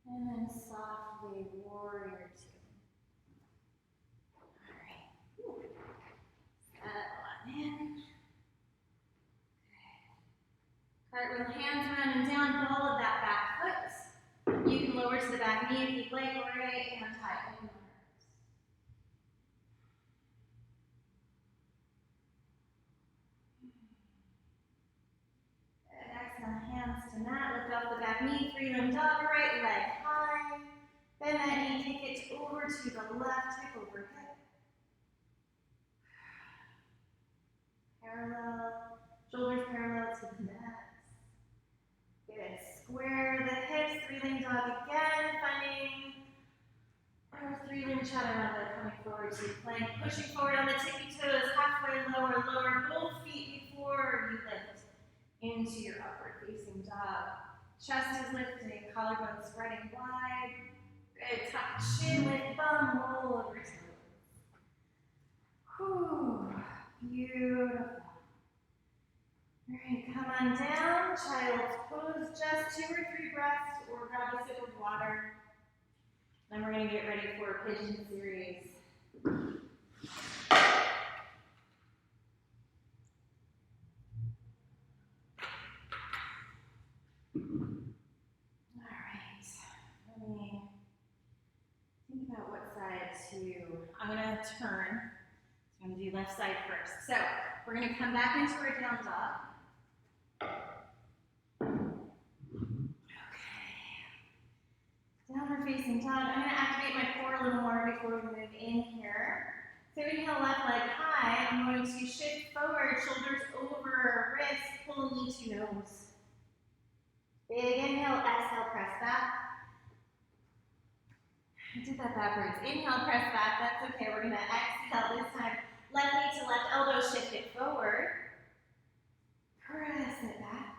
And then softly, warrior two. All right. Settle on in. Cartwheel, hands around and down, ball of that back foot. You can lower to the back knee if you'd like, right hand high, open the arms. Good, exhale, hands to mat, lift off the back knee, three-limb dog, right leg high. Bend that knee, take it over to the left, hip over hip. Parallel, shoulders parallel to the mat. Good. Square the hips, three-limb dog again, finding our three-limb chaturanga coming forward to plank, pushing forward on the tippy toes, halfway lower, lower both feet before you lift into your upward facing dog. Chest is lifting, collarbone spreading wide. Good. Tuck chin, lift bum, roll over toes. Whew. Beautiful. All right, come on down, child's pose, just 2 or 3 breaths, or grab a sip of water. Then we're going to get ready for a pigeon series. All right, let me think about what side to, I'm going to turn. So I'm going to do left side first. So we're going to come back into our down dog. Downward facing dog. I'm going to activate my core a little more before we move in here. So inhale, left leg high. I'm going to shift forward, shoulders over, wrists, pull knee to nose. Big inhale, exhale, press back. I did that backwards. Inhale, press back. That's okay. We're going to exhale this time. Left knee to left elbow, shift it forward. Press it back.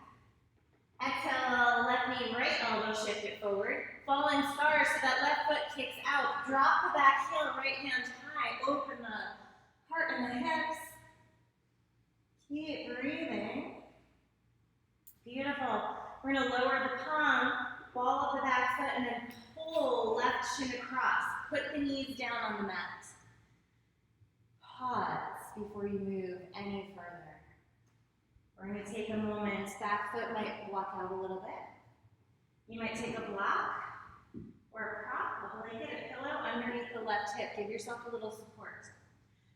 Exhale, left knee, right elbow, shift it forward. Fallen star, so that left foot kicks out. Drop the back heel, right hand high. Open the heart and the hips. Keep breathing. Beautiful. We're going to lower the palm, ball of the back foot, and then pull left shin across. Put the knees down on the mat. Pause before you move any further. We're going to take a moment. Back foot might walk out a little bit. You might take a block or a prop, a blanket, a pillow underneath the left hip. Give yourself a little support.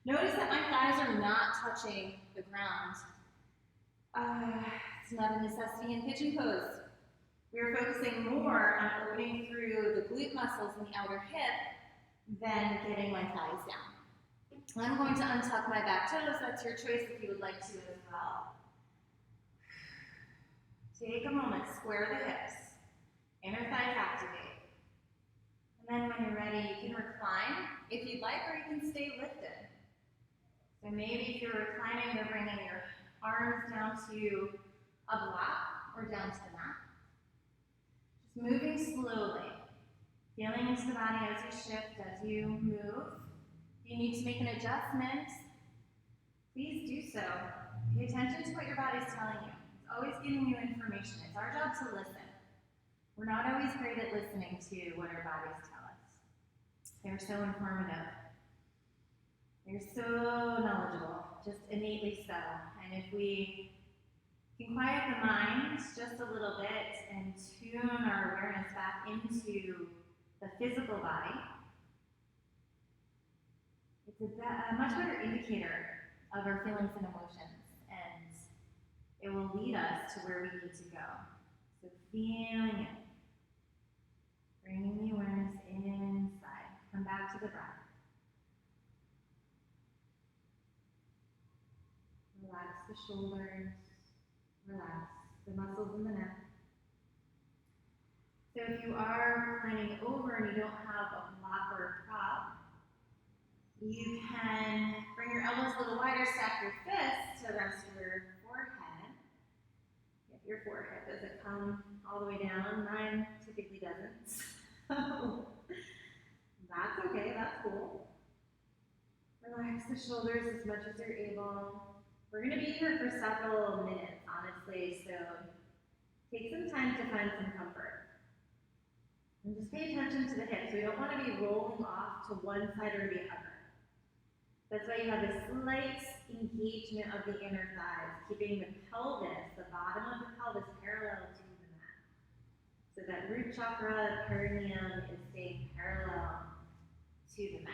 Notice that my thighs are not touching the ground. It's not a necessity in pigeon pose. We're focusing more on opening through the glute muscles in the outer hip than getting my thighs down. I'm going to untuck my back toes. That's your choice if you would like to as well. Take a moment, square the hips. Inner thighs activate. And then when you're ready, you can recline if you'd like, or you can stay lifted. So maybe if you're reclining, you're bringing your arms down to a block or down to the mat. Just moving slowly, feeling into the body as you shift, as you move. If you need to make an adjustment, please do so. Pay attention to what your body's telling you. It's always giving you information. It's our job to listen. We're not always great at listening to what our bodies tell us. They're so informative. They're so knowledgeable, just innately so. And if we can quiet the mind just a little bit and tune our awareness back into the physical body, it's a much better indicator of our feelings and emotions, and it will lead us to where we need to go. So feeling it, bringing the awareness to the breath. Relax the shoulders, relax the muscles in the neck. So if you are reclining over and you don't have a block or a prop, you can bring your elbows a little wider, stack your fists to rest your forehead. If your forehead doesn't come all the way down, mine typically doesn't. So that's okay, that's cool. Relax the shoulders as much as you're able. We're going to be here for several minutes, honestly, so take some time to find some comfort. And just pay attention to the hips. We don't want to be rolling off to one side or the other. That's why you have a slight engagement of the inner thighs, keeping the pelvis, the bottom of the pelvis, parallel to the mat. So that root chakra, perineum is staying parallel to the mat.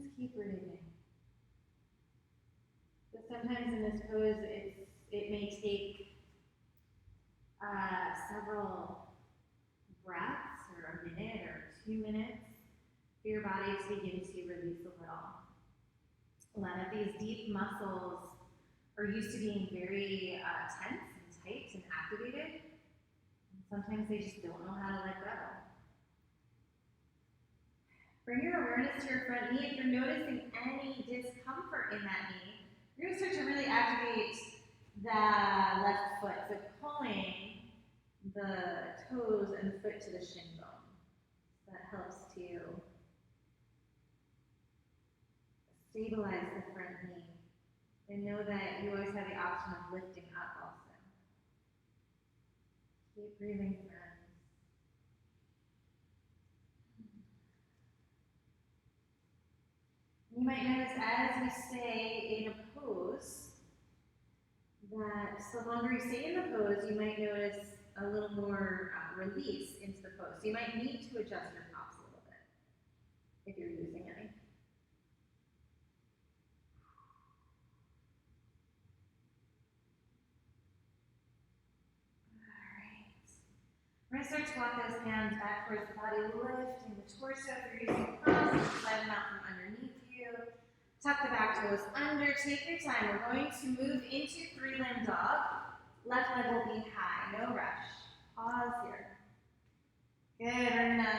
Just keep breathing. So sometimes in this pose, it may take several breaths, or a minute or 2 minutes, for your body to begin to release a little. A lot of these deep muscles are used to being very tense and tight and activated. And sometimes they just don't know how to let go. Bring your awareness to your front knee. If you're noticing any discomfort in that knee, you're going to start to really activate the left foot. So pulling the toes and the foot to the shin bone. That helps to stabilize the front knee. And know that you always have the option of lifting up also. Keep breathing, friends. You might notice as we stay in a pose, that the longer you stay in the pose, you might notice a little more release into the pose. So you might need to adjust your props a little bit if you're using any. We're going to start to walk those hands back towards the body, lifting the torso. If you're using props, slide them out from underneath you. Tuck the back toes under. Take your time. We're going to move into three-limb dog. Left leg will be high, no rush. Pause here. Good. We're going to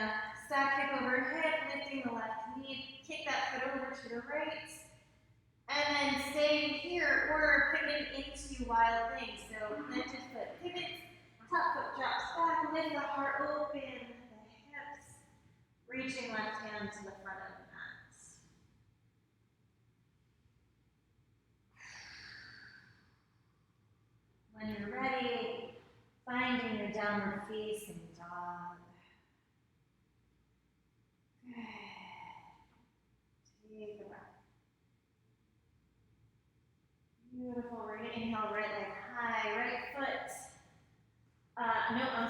stack hip over hip, lifting the left knee. Kick that foot over to the right. And then staying here or pivoting into wild things. So lifted foot pivots. Top foot drops back, lift the heart open, the hips, reaching left hand to the front of the mat. When you're ready, finding your downward facing dog. Good. Take a breath. Beautiful. We're going to inhale right leg high, right foot.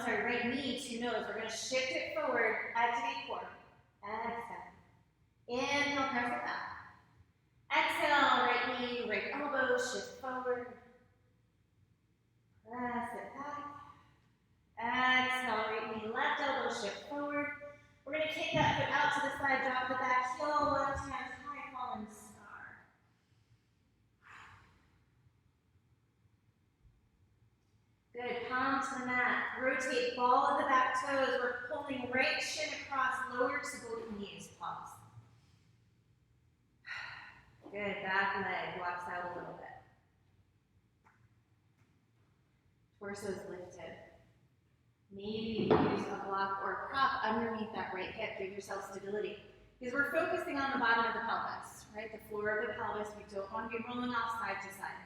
Right knee to nose. We're going to shift it forward, activate core. Exhale. Inhale, press it back. Exhale, right knee, right elbow, shift forward. Press it back. Exhale, right knee, left elbow, shift forward. We're going to kick that foot out to the side, drop the back heel, left hand high, fallen star. Good, palm to the mat. Rotate ball of the back toes. We're pulling right shin across, lower to both knees. Pause. Good, back leg walks out a little bit. Torso's lifted. Maybe use a block or prop underneath that right hip. Give yourself stability. Because we're focusing on the bottom of the pelvis, right? The floor of the pelvis. We don't want to be rolling off side to side.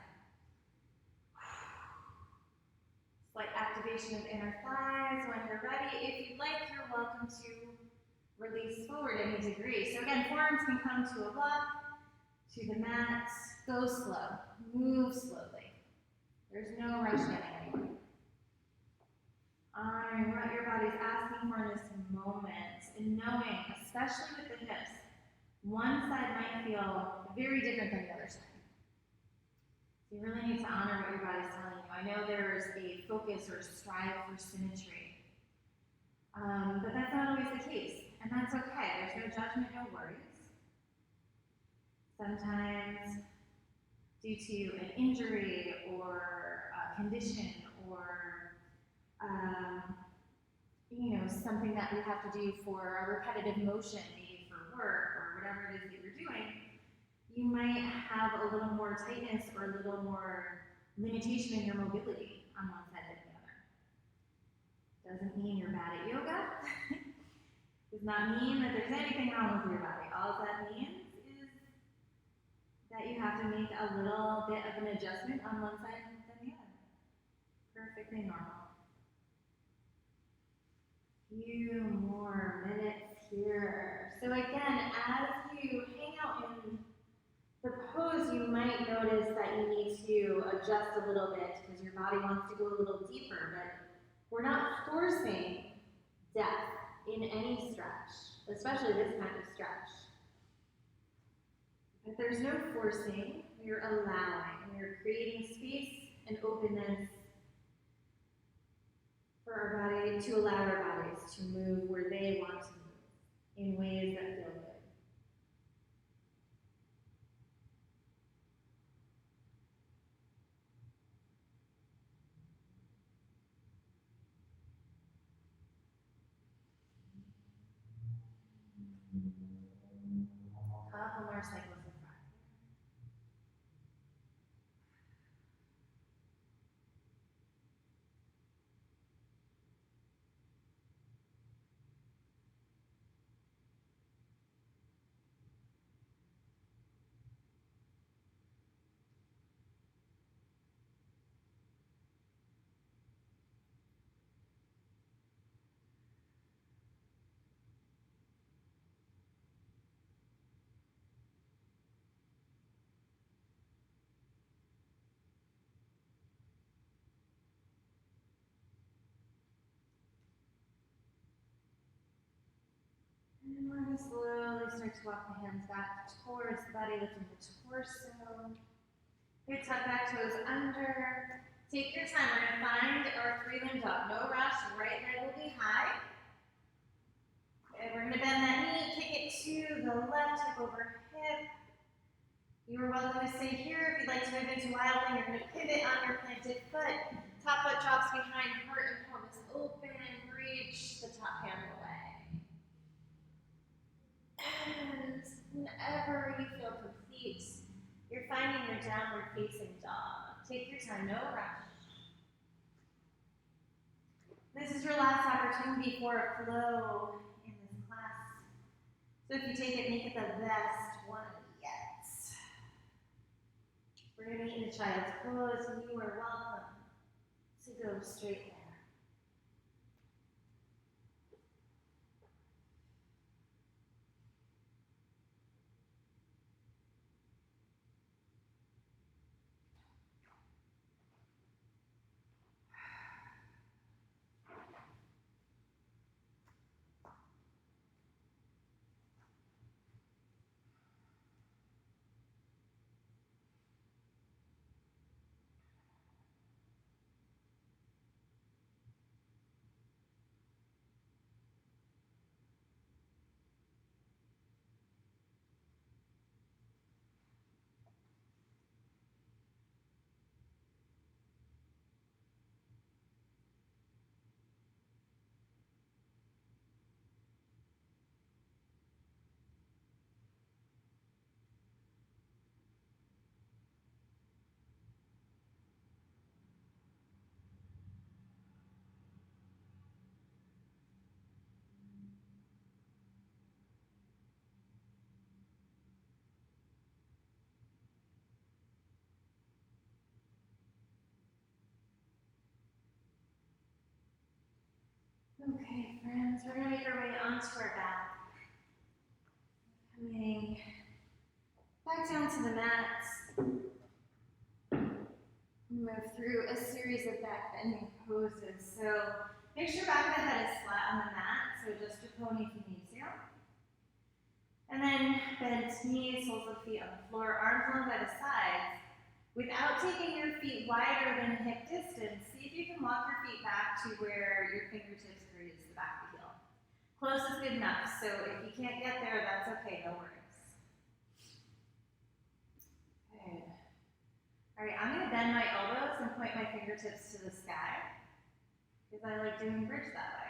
Slight activation of inner thighs. When you're ready, if you'd like, you're welcome to release forward any degree. So again, forearms can come to a block, to the mat. Go slow. Move slowly. There's no rush getting anywhere. Honoring what your body's asking for in this moment, and knowing, especially with the hips, one side might feel very different than the other side. You really need to honor what your body's telling you. I know there's a focus or strive for symmetry, but that's not always the case, and that's okay. There's no judgment, no worries. Sometimes, due to an injury or a condition or something that we have to do for a repetitive motion, maybe for work or whatever it is that you're doing, you might have a little more tightness or a little more limitation in your mobility on one side than the other. Doesn't mean you're bad at yoga. Does not mean that there's anything wrong with your body. All that means is that you have to make a little bit of an adjustment on one side than the other. Perfectly normal. Few more minutes here. So again, as you hang out in the pose, you might notice that you need to adjust a little bit because your body wants to go a little deeper, but we're not forcing depth in any stretch, especially this kind of stretch. But there's no forcing, you're allowing, you're creating space and openness for our body, to allow our bodies to move where they want to move in ways that feel good. Couple more cycles of breath. And we're going to slowly start to walk the hands back towards the body, lifting the torso. Hips tuck back, toes under. Take your time. We're going to find our three-limb dog. No rush. Right leg will be high. Okay, we're going to bend that knee, kick it to the left, hip over hip. You are welcome to stay here. If you'd like to move into wild thing, you're going to pivot on your planted foot. Top foot drops behind, heart and pelvis open. Reach the top hand away. And whenever you feel complete, you're finding your downward facing dog. Take your time, no rush. This is your last opportunity for a flow in this class. So if you take it, make it the best one yet. We're going to meet in the child's pose, and you are welcome to go straight there. Okay, friends, we're going to make our way onto our back. Coming back down to the mat. Move through a series of back bending poses. So make sure back of the head is flat on the mat, so just your pony if you need to. And then bend knees, soles of feet on the floor, arms along by the sides. Without taking your feet wider than hip distance, see if you can walk your feet back to where your fingertips graze the back of the heel. Close is good enough, so if you can't get there, that's okay, no worries. Good. All right, I'm gonna bend my elbows and point my fingertips to the sky, because I like doing bridge that way.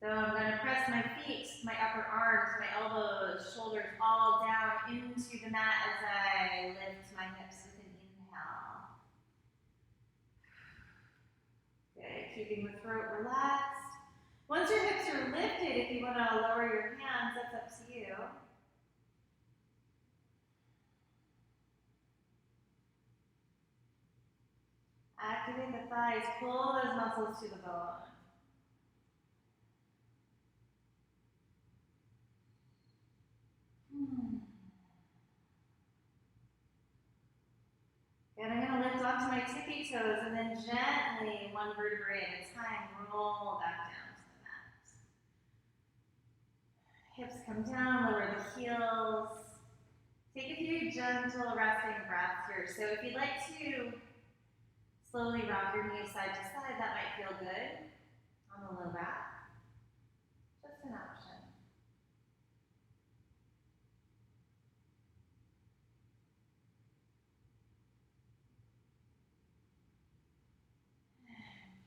So I'm going to press my feet, my upper arms, my elbows, shoulders all down into the mat as I lift my hips with an inhale. Good, keeping the throat relaxed. Once your hips are lifted, if you want to lower your hands, that's up to you. Activate the thighs, pull those muscles to the bone. And I'm going to lift onto my tippy toes and then gently, one vertebrae at a time, roll back down to the mat. Hips come down, lower the heels. Take a few gentle resting breaths here. So if you'd like to slowly rock your knees side to side, that might feel good on the low back. Just an option.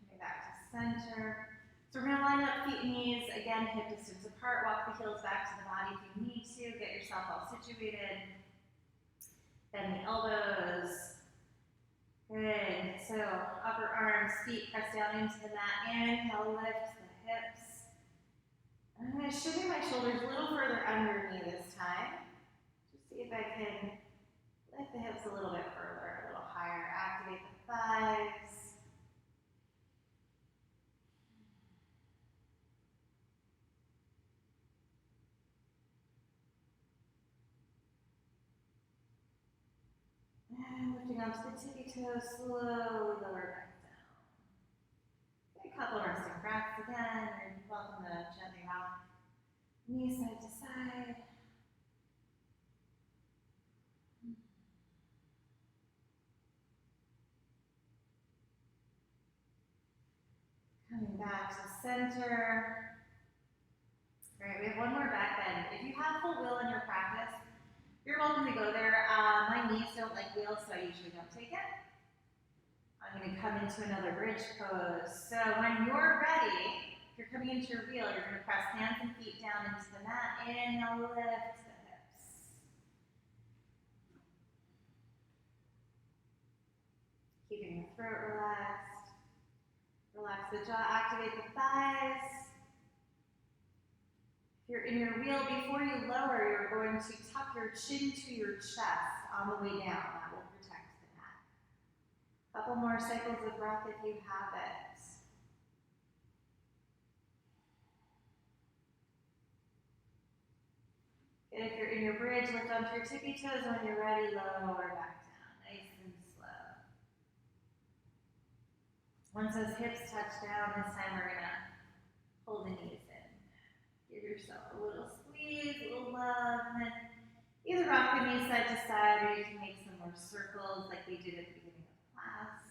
Coming back to center. So we're going to line up feet and knees, again, hip distance apart. Walk the heels back to the body if you need to. Get yourself all situated. Bend the elbows. Good. So upper arms, feet press down into the mat. Inhale, lift the hips. I'm going to shimmy my shoulders a little further under me this time. Just see if I can lift the hips a little bit further, a little higher. Activate the thighs. And lifting onto the tippy toes, slowly lower back down. Take a couple resting breaths again. You're welcome to gently rock knees side to side. Coming back to center. All right, we have one more back bend. If you have full wheel in your practice, you're welcome to go there. My knees don't like wheels, so I usually don't take it. I'm going to come into another bridge pose. So when you're ready, if you're coming into your wheel, you're going to press hands and feet down into the mat. Inhale, lift the hips. Keeping the throat relaxed. Relax the jaw, activate the thighs. If you're in your wheel, before you lower, you're going to tuck your chin to your chest on the way down. That will protect the mat. Couple more cycles of breath if you have it. And if you're in your bridge, lift onto your tippy toes. When you're ready, lower back down, nice and slow. Once those hips touch down, this time we're gonna pull the knees in. Give yourself a little squeeze, a little love, and then either rock the knees side to side, or you can make some more circles like we did at the beginning of class.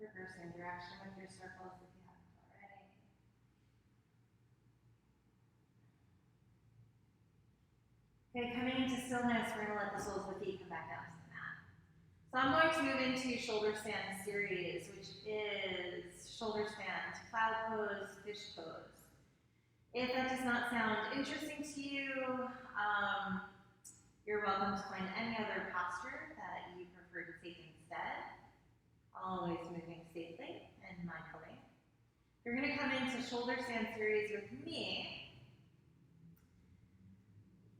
Reversing direction with your circles if you haven't already. Okay, coming into stillness, we're going to let the soles of the feet come back down to the mat. So I'm going to move into shoulder stand series, which is shoulder stand, cloud pose, fish pose. If that does not sound interesting to you, you're welcome to find any other posture that you prefer to take instead. Always moving safely and mindfully. You're going to come into shoulder stand series with me.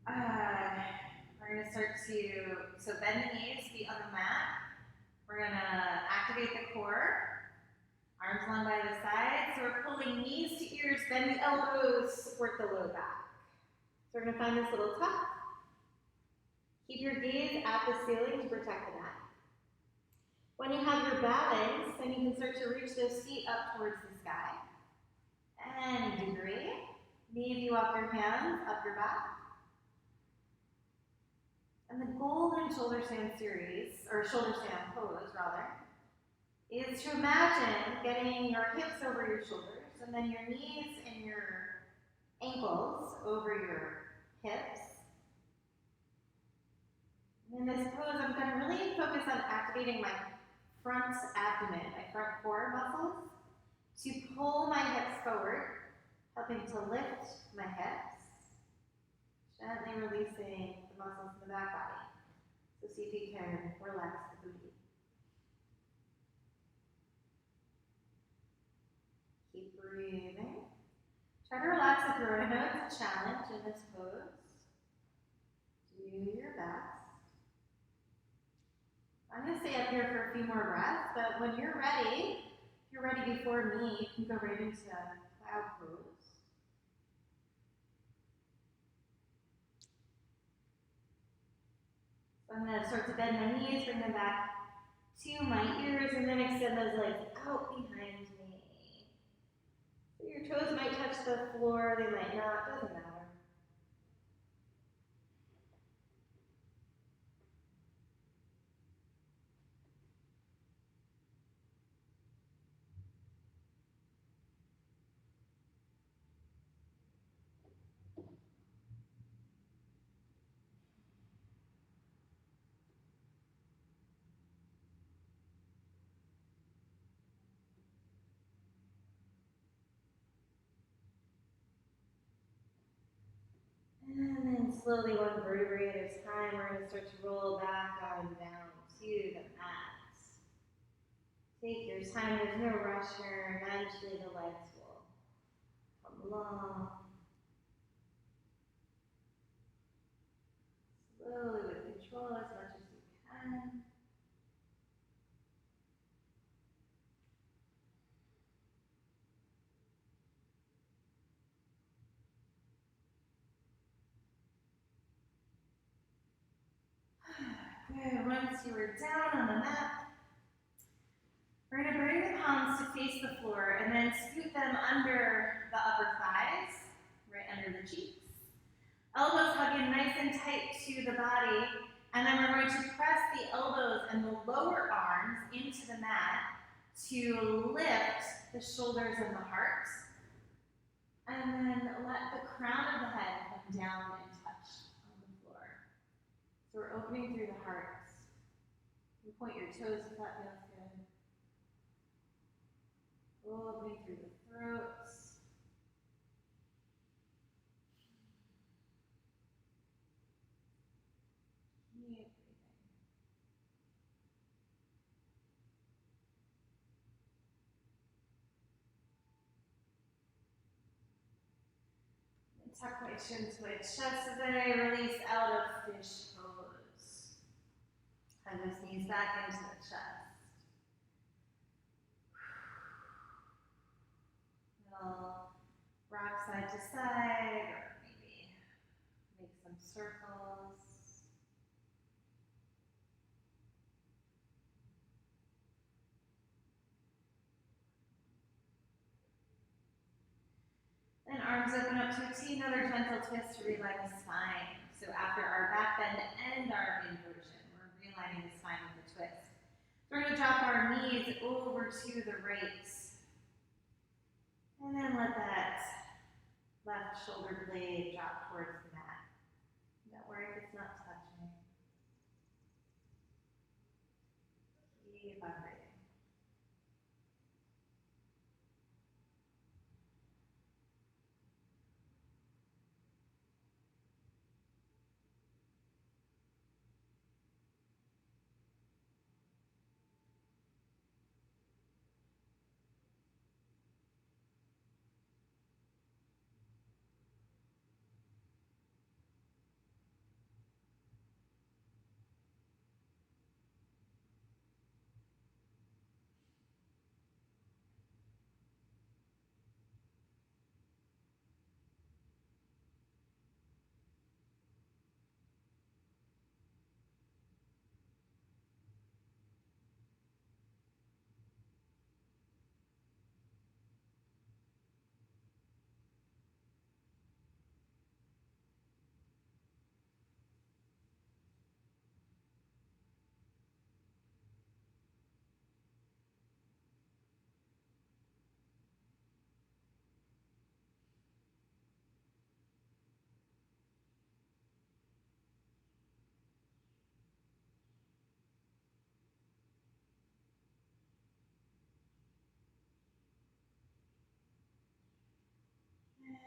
We're going to start to bend the knees, feet on the mat. We're going to activate the core, arms long by the side. So we're pulling knees to ears, bend the elbows, support the low back. So we're going to find this little tuck. Keep your gaze at the ceiling to protect the mat. When you have your balance, then you can start to reach those feet up towards the sky. Any degree. Maybe walk your hands up your back. And the goal in shoulder stand series, or shoulder stand pose rather, is to imagine getting your hips over your shoulders and then your knees and your ankles over your hips. In this pose, I'm going to really focus on activating my front abdomen, my front core muscles, to pull my hips forward, helping to lift my hips, gently releasing the muscles in the back body. So see if you can relax the booty. Keep breathing. Try to relax the throat. I know it's a challenge in this pose. Do your best. I'm going to stay up here for a few more breaths, but when you're ready, if you're ready before me, you can go right into cloud pose. So I'm going to start to bend my knees, bring them back to my ears, and then extend those legs out behind me. So your toes might touch the floor, they might not, doesn't matter. And then slowly, one vertebrae at a time, we're going to start to roll back on down to the mat. Take your time, there's no rush here. Eventually the legs will come along. Slowly with control as much as you can. Good, once you are down on the mat, we're going to bring the palms to face the floor and then scoot them under the upper thighs, right under the cheeks. Elbows hugging nice and tight to the body, and then we're going to press the elbows and the lower arms into the mat to lift the shoulders and the heart. And then let the crown of the head come down and touch on the floor. So we're opening through the heart. You point your toes if that feels good. Opening through the throat. Keep breathing. Tuck my chin to my chest as I release out of fish pose. Hug those knees back into the chest. We'll rock side to side, or maybe make some circles. Then arms open up to a T, another gentle twist to realign the spine. So after our back bend and our inversion, we're realigning the spine with a twist. So we're going to drop our knees over to the right. And then let that left shoulder blade drop towards the mat. Don't worry if it's not touching. Keep on breathing.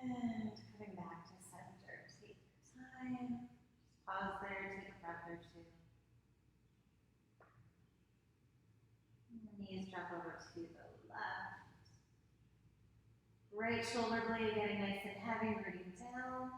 And coming back to center. Take your time. Just pause there, take a breath or two. And the knees drop over to the left. Right shoulder blade getting nice and heavy, rooting down.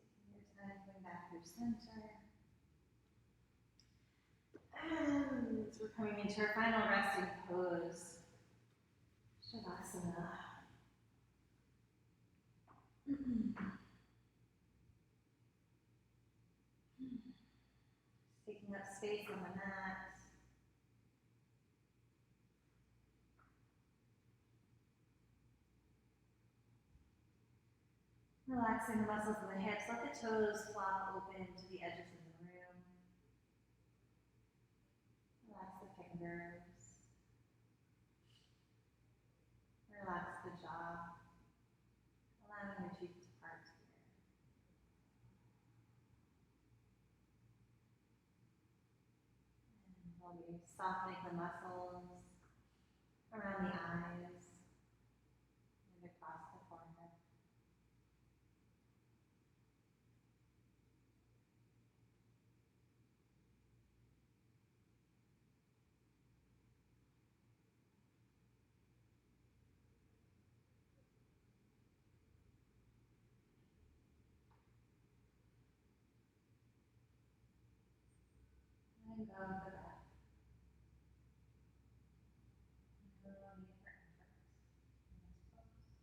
Taking your time, coming back through center. And we're coming into our final resting pose, Shavasana. Taking up space on the mat. Relaxing the muscles of the hips, let the toes flop open to the edges of the room. Relax the fingers. Relax the jaw, allowing your cheeks to part here. And we'll be softening the muscles around the eyes and across the forehead. And go with the breath. No need for effort in this pose.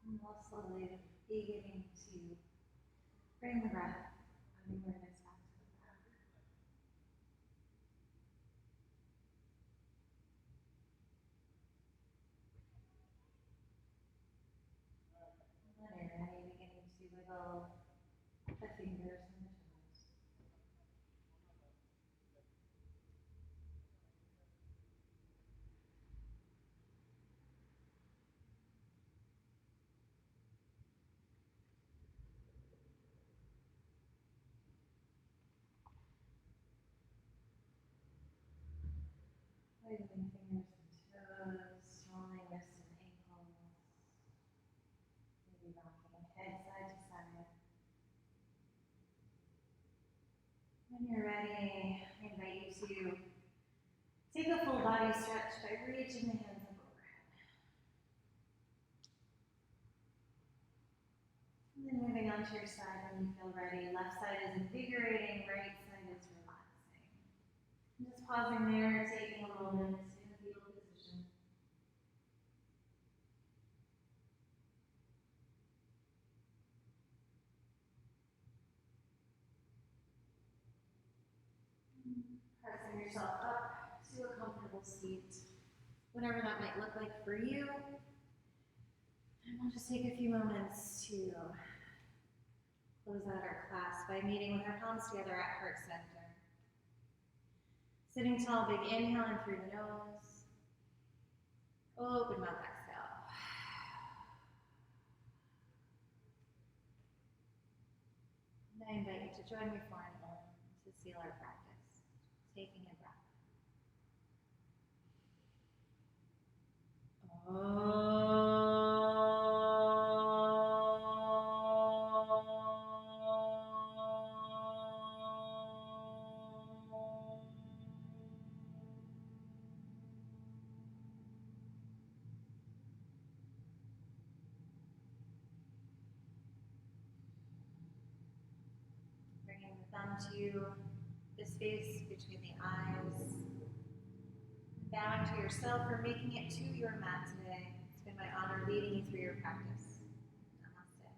And we'll slowly beginning to bring the breath and awareness back to the breath. Wiggling fingers and toes, strolling wrists and ankles. Maybe rocking head side to side. When you're ready, I invite you to take a full body stretch by reaching the hands up overhead. And then moving on to your side when you feel ready. Left side is invigorating, right side is relaxing. And just pausing there, taking a moment in the fetal position. Pressing yourself up to a comfortable seat, whatever that might look like for you. And we'll just take a few moments to close out our class by meeting with our palms together at heart center. Sitting tall, big inhale in through the nose. Open mouth, exhale. And I invite you to join me for an Om to seal our practice. Taking a breath. Bringing the thumb to the space between the eyes. Bowing to yourself for making it to your mat today. It's been my honor leading you through your practice. Namaste.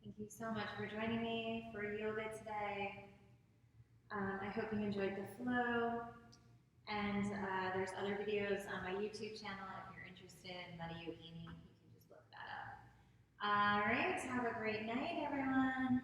Thank you so much for joining me for yoga today. I hope you enjoyed the flow. And there's other videos on my YouTube channel if you're interested in Metta Yogini. You can just look that up. All right, have a great night, everyone.